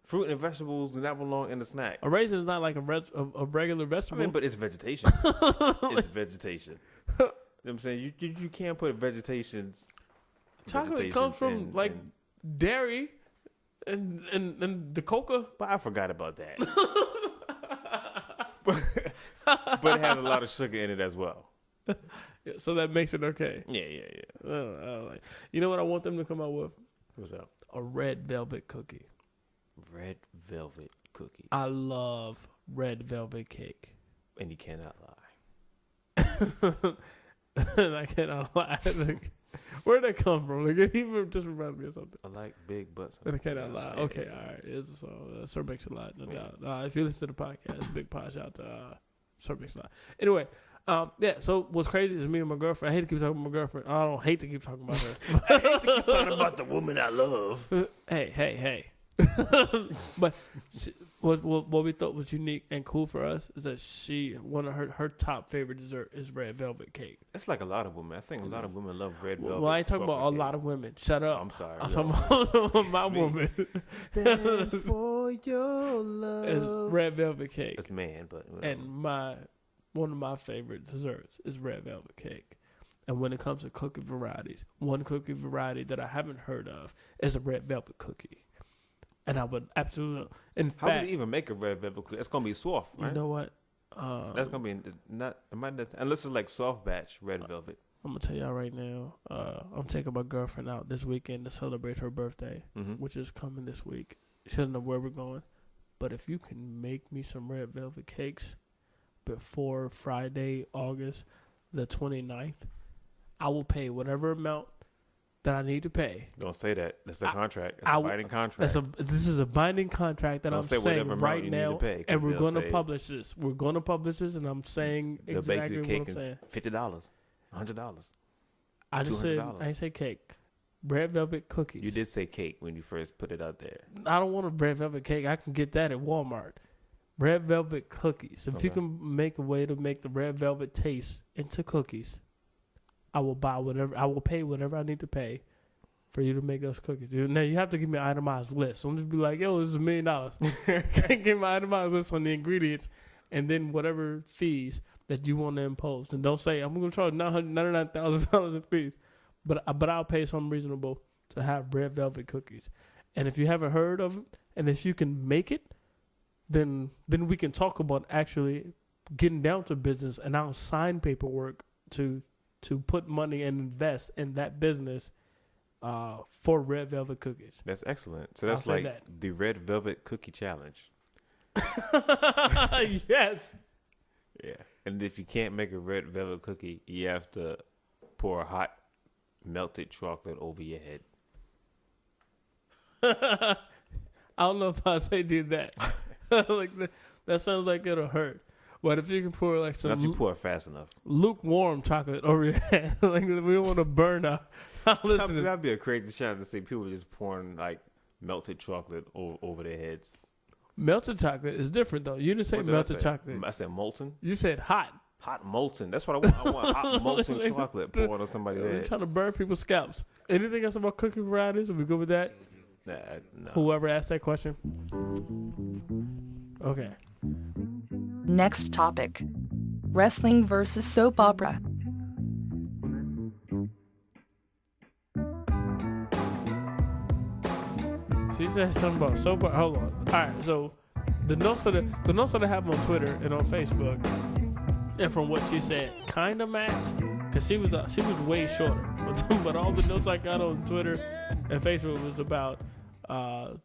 S1: Fruit and vegetables do not belong in the snack.
S2: A raisin is not like a regular
S1: I
S2: vegetable.
S1: mean, but it's vegetation. It's vegetation. You know what I'm saying? You can't put vegetations.
S2: Chocolate comes from like dairy and the cocoa.
S1: But I forgot about that. but it has a lot of sugar in it as well.
S2: Yeah, so that makes it okay.
S1: Yeah.
S2: I don't like. You know what I want them to come out with?
S1: What's up?
S2: A red velvet cookie.
S1: Red velvet cookie.
S2: I love red velvet cake.
S1: And you cannot lie.
S2: And I cannot lie. Like, where'd that come from? Like, it even just reminded me of something.
S1: I like big butts.
S2: And I cannot lie.
S1: Yeah,
S2: Okay,
S1: yeah.
S2: all right. It's Sir Makes a Lot, no
S1: Yeah.
S2: doubt. If you listen to the podcast, big pod shout out to Sir Makes a Lot. Anyway, yeah, so what's crazy is me and my girlfriend. I hate to keep talking about my girlfriend. I don't hate to keep talking about her.
S1: I hate to keep talking about the woman I love.
S2: Hey. But what we thought was unique and cool for us is that one of her top favorite dessert is red velvet cake.
S1: It's like a lot of women. I think a lot of women love red velvet.
S2: Well, I ain't talking about a
S1: chocolate
S2: lot of women. Shut up.
S1: I'm sorry.
S2: I'm
S1: yo.
S2: talking about my
S1: Me.
S2: woman.
S1: Stand for your
S2: Is
S1: love.
S2: red velvet cake.
S1: It's man, but whatever.
S2: And one of my favorite desserts is red velvet cake. And when it comes to cookie varieties, one cookie variety that I haven't heard of is a red velvet cookie. And I would absolutely, in
S1: how would
S2: fact,
S1: you even make a red velvet cookie? It's gonna be soft, right?
S2: you know what?
S1: That's gonna be not. It might not, unless it's like soft batch red velvet.
S2: I'm gonna tell y'all right now. I'm taking my girlfriend out this weekend to celebrate her birthday, which is coming this week. She doesn't know where we're going, but if you can make me some red velvet cakes before Friday, August the 29th, I will pay whatever amount that I need to pay.
S1: Don't say that. That's a contract. It's a binding contract.
S2: This is a binding contract that I'm saying right now, and we're going to publish this. We're going to publish this, and I'm saying exactly what I'm saying.
S1: $50, $100.
S2: I just said, I ain't say cake. Red velvet cookies.
S1: You did say cake when you first put it out there.
S2: I don't want a red velvet cake. I can get that at Walmart. Red velvet cookies. If you can make a way to make the red velvet taste into cookies, I will buy whatever. I will pay whatever I need to pay for you to make those cookies. Now you have to give me an itemized list. Don't just be like, "Yo, this is $1 million." Give me an itemized list on the ingredients, and then whatever fees that you want to impose. And don't say I'm going to charge $999,000 in fees, but I'll pay something reasonable to have red velvet cookies. And if you haven't heard of it, and if you can make it, then we can talk about actually getting down to business, and I'll sign paperwork to put money and invest in that business for red velvet cookies.
S1: That's excellent. So that's like the red velvet cookie challenge.
S2: Yes.
S1: Yeah. And if you can't make a red velvet cookie, you have to pour hot melted chocolate over your head.
S2: I don't know if I say do that. Like that sounds like it'll hurt. But if you can pour like some,
S1: not if you pour it fast enough,
S2: lukewarm chocolate over your head, like we don't want to burn out.
S1: That'd be a crazy challenge to see people just pouring like melted chocolate over their heads.
S2: Melted chocolate is different though. You didn't say melted chocolate.
S1: I said molten.
S2: You said hot.
S1: Hot molten. That's what I want. I want hot molten chocolate poured on somebody's head.
S2: You're trying to burn people's scalps. Anything else about cookie varieties? Are we good with that?
S1: No.
S2: Whoever asked that question. Okay.
S4: Next topic. Wrestling versus soap opera.
S2: She said something about soap opera. Hold on. All right, so the notes that I have on Twitter and on Facebook, and from what she said, kind of match, because she was way shorter. But all the notes I got on Twitter and Facebook was about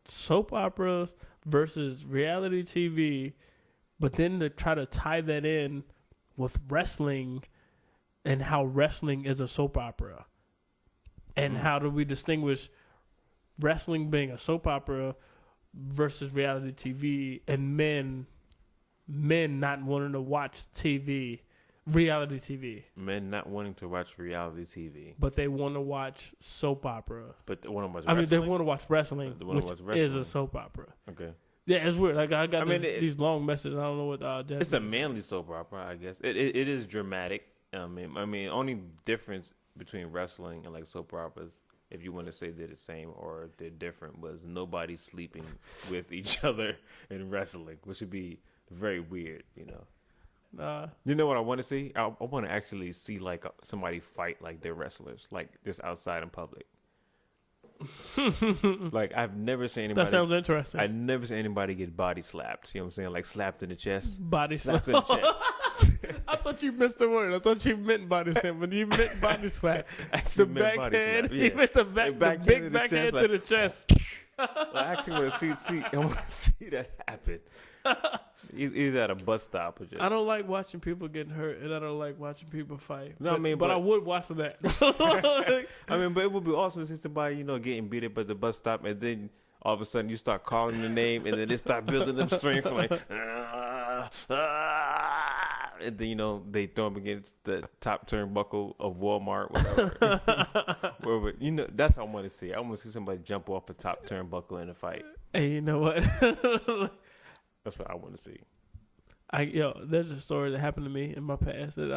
S2: soap operas versus reality TV, but then to try to tie that in with wrestling and how wrestling is a soap opera, and how do we distinguish wrestling being a soap opera versus reality TV, and men not wanting to watch reality TV.
S1: Men not wanting to watch reality TV,
S2: but they want to watch soap opera.
S1: But they want to watch wrestling.
S2: They want to watch wrestling, which is a soap opper.
S1: Okay.
S2: Yeah, it's weird. Like I got these long messages. I don't know what.
S1: It's a manly soap opera, I guess. It is dramatic. I mean, only difference between wrestling and like soap operas, if you want to say they're the same or they're different, was nobody sleeping with each other in wrestling, which would be very weird, you know. You know what I want to see? I want to actually see like somebody fight like they're wrestlers, like just outside in public. Like I've never seen anybody.
S2: That sounds interesting.
S1: I've never seen anybody get body slapped. You know what I'm saying? Like slapped in the chest.
S2: Body
S1: slapped
S2: slap.
S1: in the chest.
S2: I thought you missed the word. I thought you meant body slap, but you meant body slap. The backhand. Yeah. You meant the big backhand to the chest.
S1: I actually want to see that happen. Either at a bus stop or just.
S2: I don't like watching people getting hurt, and I don't like watching people fight.
S1: No,
S2: but I would watch that.
S1: I mean, but it would be awesome to see somebody, getting beat up at the bus stop, and then all of a sudden you start calling the name, and then they start building up strength, like, and then they throw them against the top turnbuckle of Walmart, whatever. Wherever, that's what I want to see. I want to see somebody jump off the top turnbuckle in a fight.
S2: Hey, you know what?
S1: That's what I want to see.
S2: There's a story that happened to me in my past that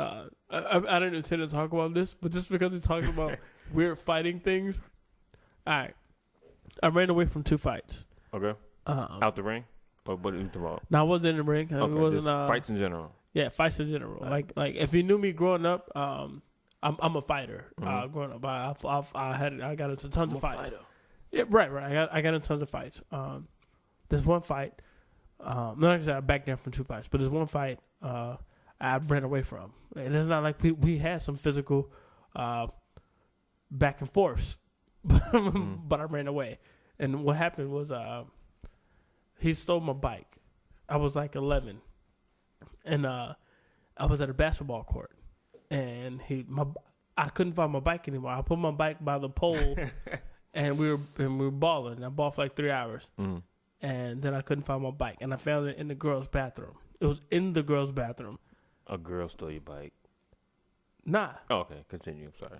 S2: I didn't intend to talk about this, but just because we talked about weird fighting things. All right, I ran away from 2 fights. Okay.
S1: Out the ring, or what are you talking about?
S2: No, I wasn't in the ring.
S1: Okay,
S2: it wasn't
S1: just fights in general.
S2: Yeah, fights in general. Like if you knew me growing up, I'm a fighter.
S1: Mm-hmm.
S2: Growing up, I got into tons of fights.
S1: Fighter.
S2: Yeah, right. I got into tons of fights. There's one fight. Not like I said, I backed down from 2 fights, but there's one fight I ran away from. And it's not like we had some physical back and forth, but I ran away. And what happened was he stole my bike. I was like 11, and I was at a basketball court, and I couldn't find my bike anymore. I put my bike by the pole, and we were balling. I balled for like 3 hours, and then I couldn't find my bike, and I found it in the girls' bathroom. It was in the girls' bathroom.
S1: A girl stole your bike.
S2: Nah.
S1: Oh, okay, continue. Sorry.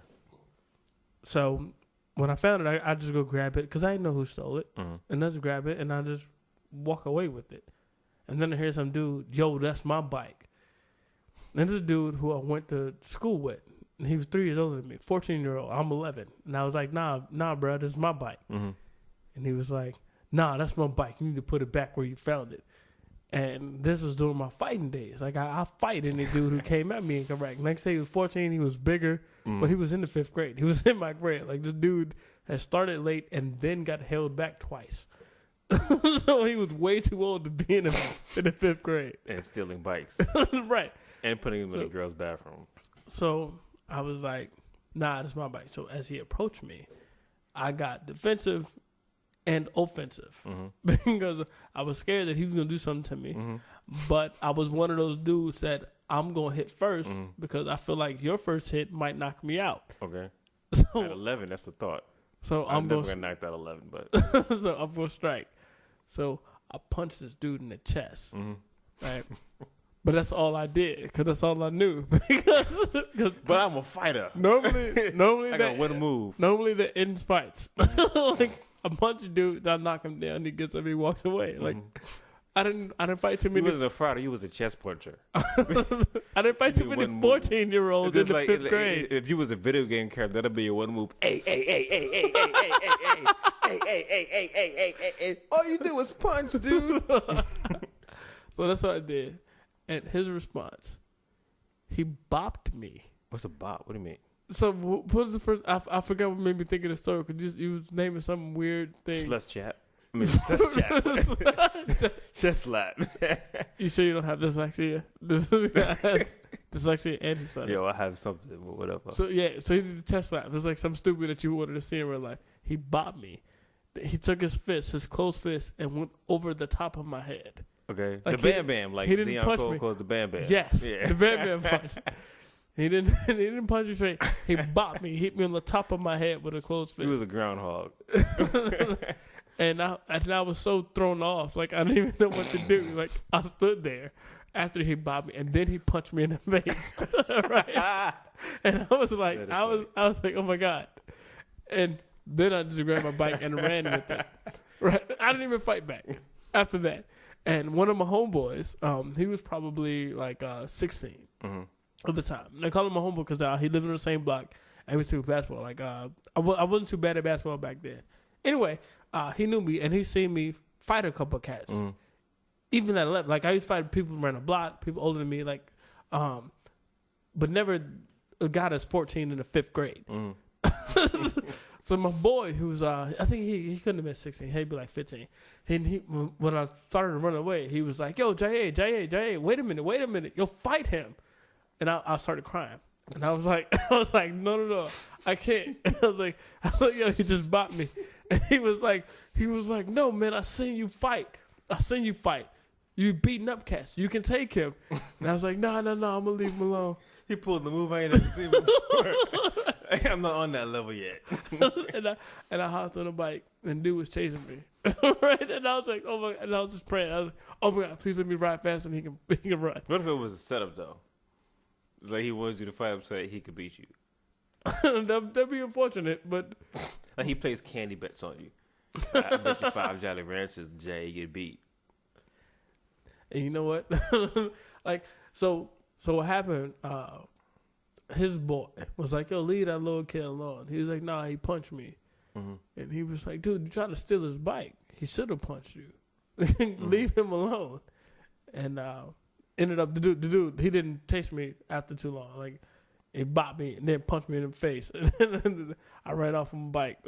S2: So when I found it, I just go grab it because I didn't know who stole it,
S1: Mm-hmm.
S2: and I just grab it and I just walk away with it. And then I hear some dude, "Yo, that's my bike." And this is a dude who I went to school with. And he was 3 years older than me, 14-year-old. I'm 11, and I was like, "Nah, bro, this is my bike."
S1: Mm-hmm.
S2: And he was like, "Nah, that's my bike. You need to put it back where you found it." And this was during my fighting days. Like, I fight any dude who came at me incorrect. Next day, he was 14. He was bigger, but he was in the 5th grade. He was in my grade. Like, this dude had started late and then got held back twice. So he was way too old to be in the 5th grade.
S1: And stealing bikes.
S2: Right.
S1: And putting them in the girls' bathroom.
S2: So I was like, "Nah, this is my bike." So as he approached me, I got defensive and offensive because I was scared that he was going to do something to me. But I was one of those dudes that I'm going to hit first because I feel like your first hit might knock me out.
S1: Okay.
S2: So,
S1: At 11, that's the thought.
S2: so
S1: I'm never
S2: going
S1: going to knock that 11, but.
S2: so I'm going to strike. So I punched this dude in the chest. Right? But that's all I did because that's all I knew. because
S1: But I'm a fighter.
S2: normally
S1: I got one move.
S2: Normally that ends fights. Like a punch a dude, I knock him down, he gets up, he walks away. Like I didn't fight too
S1: You
S2: many.
S1: wasn't a fighter, you was a chest puncher.
S2: I didn't fight too
S1: You
S2: many
S1: one move.
S2: 14-year-olds in
S1: Just
S2: the
S1: like
S2: 5th grade.
S1: if you was a video game character, that'd be your one move. Hey, hey, hey, hey, hey, hey, hey, hey, hey, hey, hey, hey, hey, hey, hey, hey. All you do is punch, dude.
S2: So that's what I did. And his response, he bopped me.
S1: What's a bop? What do you mean?
S2: So what was the first? I forgot what made me think of the story because you was naming some weird thing.
S1: Slush chat. I mean, slush chat. Chest slap.
S2: You sure you don't have dyslexia? Dyslexia and dyslexia.
S1: Yo, I have something, but whatever.
S2: So yeah, so he did the chest slap. It was like some stupid that you wanted to see in real life. He bopped me. He took his fist, his closed fist, and went over the top of my head.
S1: Okay.
S2: Like
S1: the Bam Bam, like
S2: he didn't
S1: Deion
S2: punch
S1: Cole
S2: me.
S1: calls the Bam Bam.
S2: Yes,
S1: Yeah.
S2: the Bam Bam punch. He didn't punch me straight. He bopped me. He hit me on the top of my head with a closed fist.
S1: He was a groundhog.
S2: And I was so thrown off, like I didn't even know what to do. Like I stood there after he bopped me, and then he punched me in the face. Right? And I was like, I was like, oh my god. And then I just grabbed my bike and ran with it. Right? I didn't even fight back after that. And one of my homeboys, he was probably like 16 at the time. And I call him my homeboy because he lived in the same block and he was too basketball. Like I wasn't too bad at basketball back then. Anyway, he knew me and he seen me fight a couple of cats. Even at 11, like I used to fight people around the block, people older than me, like, but never a guy that's 14 in the 5th grade. So my boy, who's I think he couldn't have been 16, he'd be like 15. And when I started to run away, he was like, "Yo, Jayé, wait a minute, yo, fight him." And I started crying, and I was like, no, I can't. I was like, yo, he just bopped me, and he was like, no, man, I seen you fight. You beating up cats. You can take him. And I was like, no, I'm gonna leave him alone.
S1: He pulled the move I ain't never seen before. I'm not on that level yet.
S2: and I hopped on a bike, and dude was chasing me. Right? And I was like, oh my, and I was just praying. I was like, oh my God, please let me ride fast and he can run.
S1: What if it was a setup though? It's like he wanted you to fight him so that he could beat you.
S2: That'd be unfortunate, but
S1: like he plays candy bets on you. I bet you 5 Jolly Ranchers, Jay, get beat.
S2: And you know what? Like, so what happened? His boy was like, "Yo, leave that little kid alone." He was like, "Nah, he punched me," and he was like, "Dude, you tried to steal his bike. He should have punched you. Leave him alone." And ended up the dude he didn't chase me after too long. Like he bopped me and then punched me in the face. And I ran off on my bike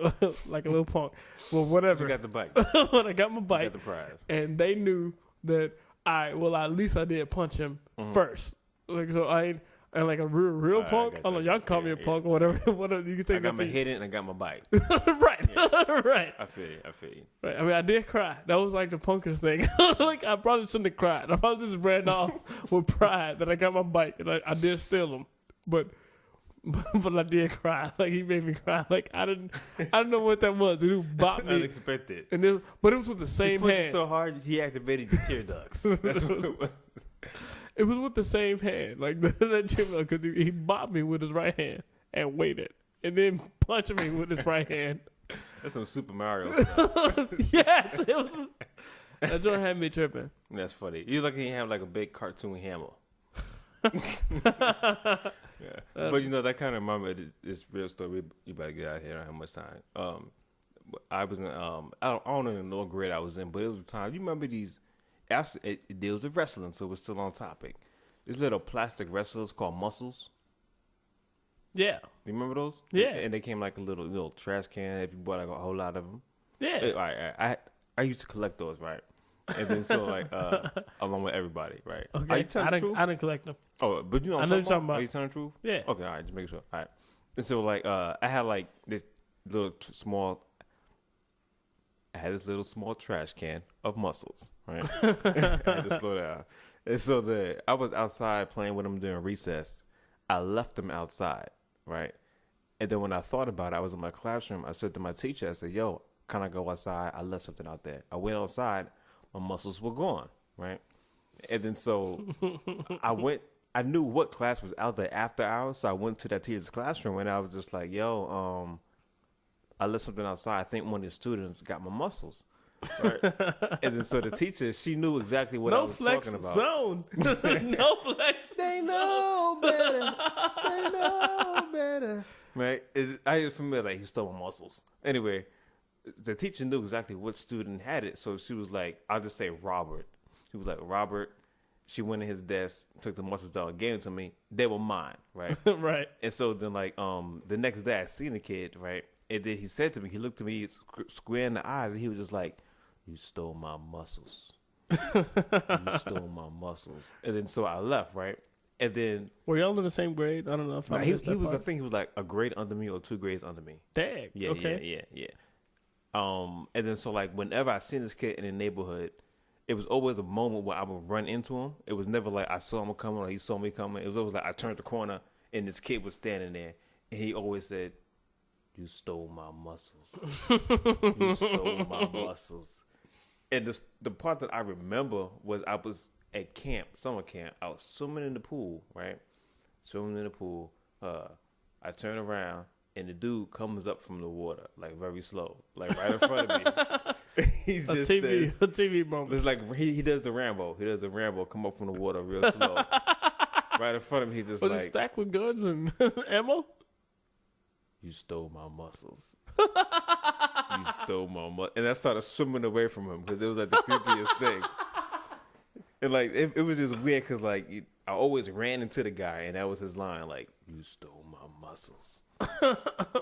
S2: like a little punk. Well, whatever.
S1: You got the bike.
S2: When I got my bike,
S1: You got the prize.
S2: and they knew that at least I did punch him first. Like so, And like a real punk. I don't know, y'all can call me a punk or whatever. Whatever you can take.
S1: I got my hit and I got my bite.
S2: Right. Right.
S1: I feel you.
S2: Right. I mean, I did cry. That was like the punkest thing. Like, I probably shouldn't have cried. I probably just ran off with pride that I got my bike and I did steal them. But I did cry. Like, he made me cry. Like, I don't know what that was. Dude bopped me.
S1: Unexpected.
S2: And but it was with the same
S1: he
S2: hand.
S1: You so hard, he activated your tear ducts. That's what it was.
S2: It was with the same hand. Like, that gym, because he bopped me with his right hand and waited. And then punched me with his right hand.
S1: That's some Super Mario stuff.
S2: Yes. It was. That joint had me tripping.
S1: That's funny. You lucky he had like a big cartoon hammer. Yeah. But you know, that kind of reminded me of this real story. You better get out of here. I don't have much time. I was in, I don't know what grade I was in, but it was a time. You remember these, it deals with wrestling, so we're still on topic. These little plastic wrestlers called muscles.
S2: Yeah.
S1: You remember those?
S2: Yeah.
S1: And they came like a little trash can if you bought like a whole lot of them.
S2: Yeah.
S1: I used to collect those, right? And then so like along with everybody, right?
S2: Okay.
S1: Are you telling the truth?
S2: I didn't collect them.
S1: Oh, but you know what I'm talking about? Are you telling the truth?
S2: Yeah.
S1: Okay, all right, just make sure. All right. And so like I had like this little small trash can of muscles, right? I had to slow down. And so I was outside playing with them during recess. I left them outside, right? And then when I thought about it, I was in my classroom. I said to my teacher, I said, yo, can I go outside? I left something out there. I went outside. My muscles were gone, right? And then so I knew what class was out there after hours, so I went to that teacher's classroom and I was just like, yo, I left something outside. I think one of the students got my muscles. Right? And then so the teacher, she knew exactly what I was talking about.
S2: Zone. No flex.
S1: They know better. They know better. Right? I just familiar like he stole my muscles. Anyway, the teacher knew exactly what student had it, so she was like, I'll just say Robert. He was like, Robert. She went in his desk, took the muscles out, gave them to me. They were mine, right?
S2: Right.
S1: And so then, like, the next day I seen the kid, right? And then he said to me, he looked at me square in the eyes, and he was just like, "You stole my muscles. You stole my muscles." And then so I left, right? And then
S2: were y'all in the same grade? I don't know if
S1: he was. I think he was like a grade under me or 2 grades under me.
S2: Dang.
S1: Yeah,
S2: okay.
S1: yeah. And then so like whenever I seen this kid in the neighborhood, it was always a moment where I would run into him. It was never like I saw him coming or he saw me coming. It was always like I turned the corner and this kid was standing there, and he always said, "You stole my muscles. You stole my muscles." And the part that I remember was I was at summer camp. I was swimming in the pool, right? Swimming in the pool. I turn around. And the dude comes up from the water, like very slow, like right in front of me. He's just
S2: a TV moment.
S1: It's like he does the Rambo. He does the Rambo, come up from the water real slow. Right in front of me, he's just
S2: was
S1: like,
S2: it stacked with guns and ammo?
S1: "You stole my muscles. You stole my muscles." And I started swimming away from him because it was like the creepiest thing. And like it was just weird because like I always ran into the guy, and that was his line, like, "You stole my muscles."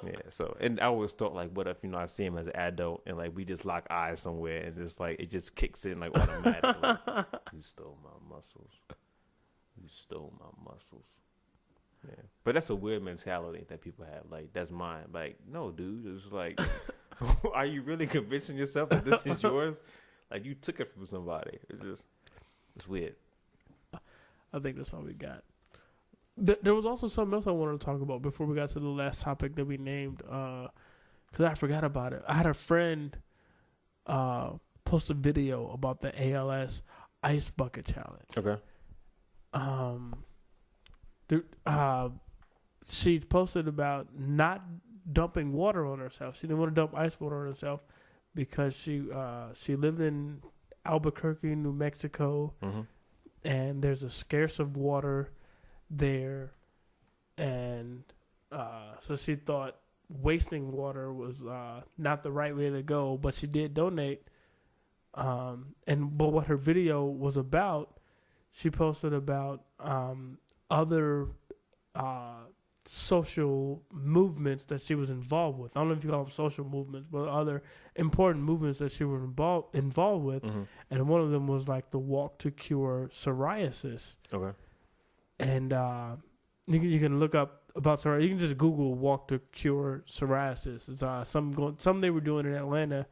S1: Yeah, so and I always thought like, what if I see him as an adult and like we just lock eyes somewhere and it's like it just kicks in like automatically. "You stole my muscles. You stole my muscles." Yeah, but that's a weird mentality that people have. Like that's mine. Like no, dude, it's like, are you really convincing yourself that this is yours? Like you took it from somebody. It's weird.
S2: I think that's all we got. There was also something else I wanted to talk about before we got to the last topic that we named, because I forgot about it. I had a friend post a video about the ALS Ice Bucket Challenge.
S1: Okay.
S2: She posted about not dumping water on herself. She didn't want to dump ice water on herself because she lived in Albuquerque, New Mexico, and there's a scarce of water there, and so she thought wasting water was not the right way to go, but she did donate. But what her video was about, she posted about other social movements that she was involved with. I don't know if you call them social movements, but other important movements that she was involved with. And one of them was like the Walk to Cure Psoriasis.
S1: Okay.
S2: And you can look up about psoriasis. You can just Google "walk to cure psoriasis." It's some they were doing in Atlanta.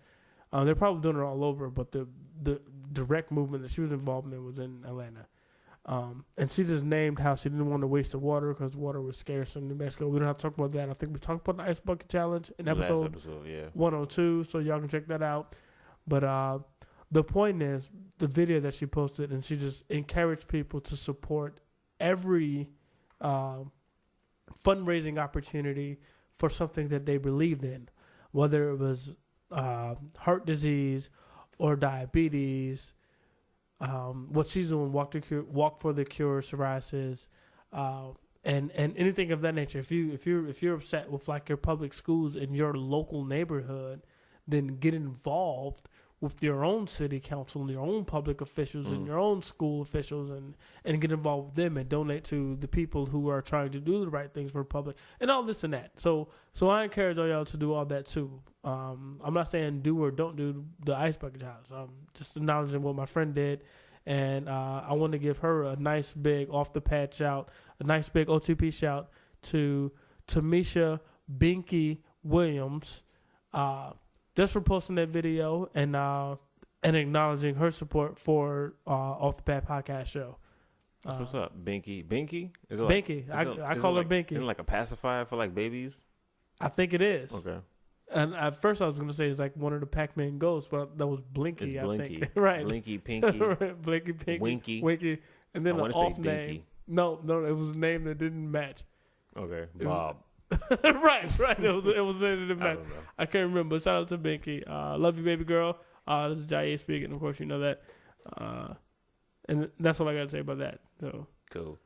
S2: They're probably doing it all over, but the direct movement that she was involved in was in Atlanta. And she just named how she didn't want to waste the water because water was scarce in New Mexico. We don't have to talk about that. I think we talked about the Ice Bucket Challenge in episode 102, so y'all can check that out. But the point is, the video that she posted, and she just encouraged people to support every fundraising opportunity for something that they believed in, whether it was heart disease or diabetes. What she's doing, walk for the cure psoriasis, and anything of that nature. If you're upset with like your public schools in your local neighborhood, then get involved with your own city council and your own public officials and your own school officials, and get involved with them and donate to the people who are trying to do the right things for the public and all this and that. So I encourage all y'all to do all that too. I'm not saying do or don't do the Ice Bucket Challenge. I'm just acknowledging what my friend did, and I want to give her a nice big off the pad shout, a nice big OTP shout to Tamisha Binky Williams, just for posting that video and acknowledging her support for Off the Pad podcast show.
S1: What's up, Binky? Binky? Is it
S2: Binky. I call her Binky.
S1: Is it like a pacifier for like babies?
S2: I think it is.
S1: Okay.
S2: And at first I was going to say it's like one of the Pac-Man ghosts, but that was Blinky,
S1: It's
S2: I
S1: Blinky.
S2: think. Right.
S1: Blinky, Pinky,
S2: Blinky, Pinky,
S1: Winky.
S2: And then
S1: I
S2: the
S1: want to say
S2: off name.
S1: Dinky.
S2: No, it was a name that didn't match.
S1: Okay.
S2: It was-
S1: Bob.
S2: right. It was a name that didn't
S1: I
S2: match.
S1: don't know.
S2: I can't remember. Shout out to Binky. Love you, baby girl. This is Jayé speaking. Of course, you know that. And that's all I got to say about that. So
S1: Cool.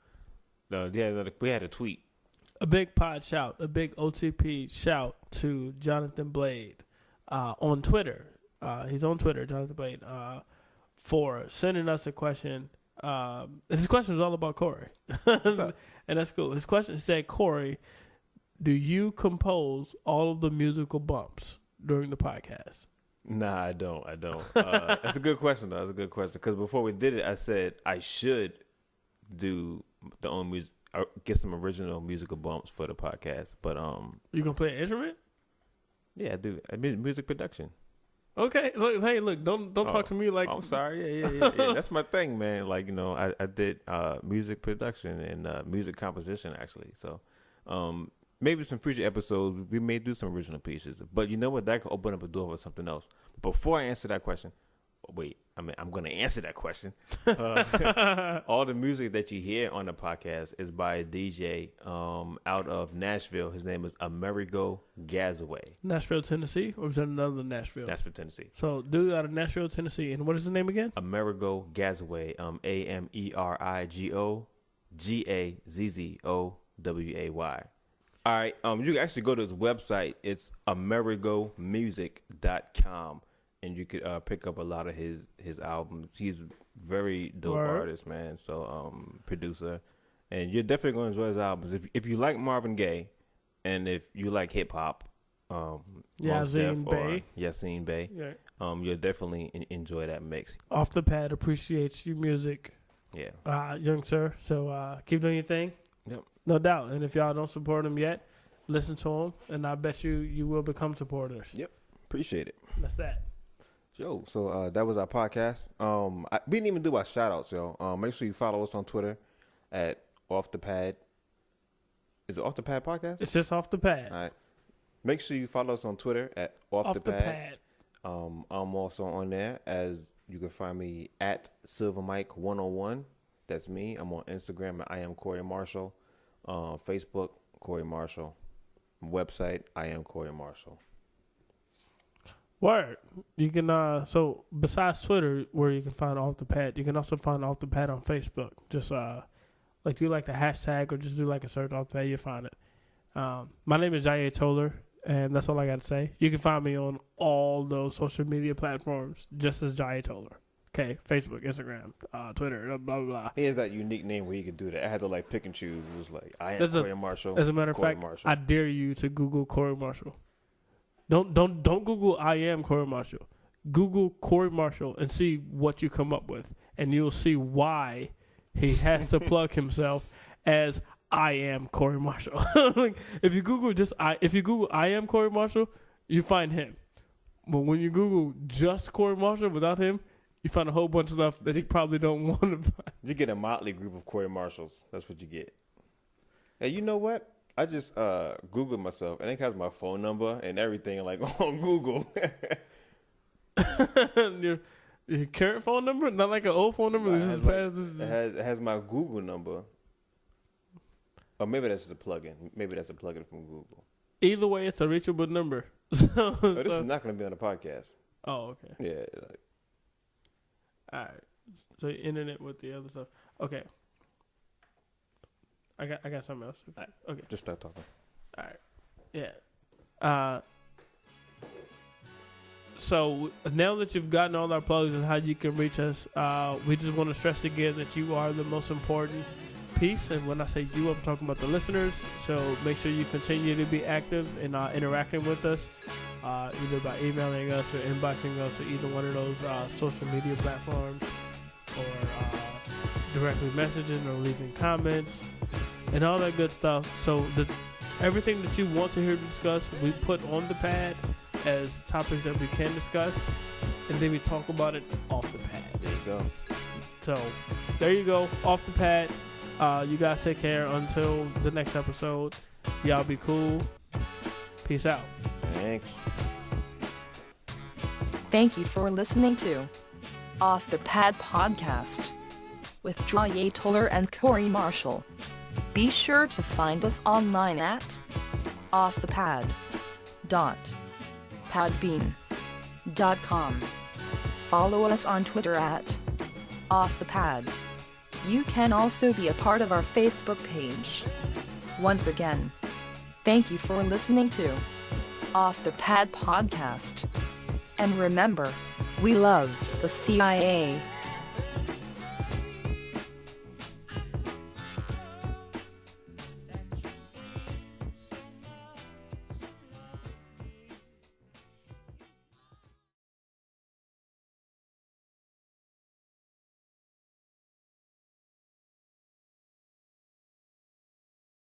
S1: No, yeah, we had a tweet.
S2: a big pod shout, a big OTP shout to Jonathan Blade on Twitter. He's on Twitter, Jonathan Blade, for sending us a question. And his question was all about Corey. And that's cool. His question said, Corey, do you compose all of the musical bumps during the podcast?
S1: Nah, I don't. That's a good question, though. That's a good question. Because before we did it, I said I should do the own music, get some original musical bumps for the podcast. But
S2: You gonna play an instrument?
S1: yeah, I do. I mean, music production.
S2: Okay. Look, hey, look, don't talk to me like.
S1: I'm sorry. Yeah. That's my thing, man. Like, you know, I did music production and music composition, actually. So maybe some future episodes, we may do some original pieces. But you know what? That could open up a door for something else. Before I answer that question, I'm going to answer that question. All the music that you hear on the podcast is by a DJ out of Nashville. His name is Amerigo Gazaway.
S2: Nashville, Tennessee, or is that another Nashville?
S1: That's Tennessee.
S2: So, dude out of Nashville, Tennessee, and what is his name again?
S1: Amerigo Gazaway. AMerigoGazzoway. All right. You can actually go to his website. It's amerigomusic.com. And you could pick up a lot of his albums. He's a very dope artist, man. So producer, and you're definitely going to enjoy his albums. If you like Marvin Gaye, and if you like hip hop,
S2: Yassine Bey,
S1: yeah. You'll definitely enjoy that mix.
S2: Off the Pad appreciates your music, young sir. So keep doing your thing.
S1: Yep,
S2: no doubt. And if y'all don't support him yet, listen to him, and I bet you will become supporters.
S1: Yep, appreciate it.
S2: That's that.
S1: Yo, so that was our podcast. We didn't even do our shout outs, yo. Make sure you follow us on Twitter at Off the Pad. Is it Off the Pad Podcast?
S2: It's just Off the Pad.
S1: All right. Make sure you follow us on Twitter at Off the Pad. I'm also on there, as you can find me at SilverMike101. That's me. I'm on Instagram at I am Corey Marshall. Facebook, Corey Marshall. Website, I am Corey Marshall.
S2: Word. You can so besides Twitter, where you can find Off the Pad, you can also find Off the Pad on Facebook. Just like do like the hashtag or just do like a search Off the Pad, you'll find it. My name is Jayé Toler, and that's all I got to say. You can find me on all those social media platforms just as Jayé Toler. Okay, Facebook, Instagram, Twitter, blah blah blah.
S1: He has that unique name where you can do that. I had to like pick and choose. It's just like I am Corey Marshall.
S2: As a matter of fact, I dare you to Google Corey Marshall. Don't Google I am Corey Marshall. Google Corey Marshall and see what you come up with, and you'll see why he has to plug himself as I am Corey Marshall. Like, if you Google I am Corey Marshall, you find him. But when you Google just Corey Marshall without him, you find a whole bunch of stuff that you probably don't want to find.
S1: You get a motley group of Corey Marshalls. That's what you get. Hey, you know what? I just Googled myself, and it has my phone number and everything like on Google.
S2: Your current phone number, not like an old phone number.
S1: It has my Google number. Or maybe that's a plugin. Maybe that's a plugin from Google.
S2: Either way, it's a reachable number.
S1: This is not going to be on the podcast.
S2: Oh, okay.
S1: Yeah.
S2: All right. So you ending it with the other stuff. Okay. I got something else. Okay.
S1: Just start talking.
S2: All right. Yeah. So now that you've gotten all our plugs and how you can reach us, we just want to stress again that you are the most important piece. And when I say you, I'm talking about the listeners. So make sure you continue to be active and interacting with us, either by emailing us or inboxing us or either one of those social media platforms, or directly messaging or leaving comments and all that good stuff. So everything that you want to hear discussed, we put on the pad as topics that we can discuss, and then we talk about it off the pad.
S1: There you go.
S2: So there you go, off the pad. You guys take care until the next episode. Y'all be cool. Peace out.
S1: Thanks.
S4: Thank you for listening to Off the Pad Podcast with Jayé, Toler, and Corey Marshall. Be sure to find us online at offthepad.podbean.com. Follow us on Twitter at offthepad. You can also be a part of our Facebook page. Once again, thank you for listening to Off the Pad Podcast. And remember, we love the CIA.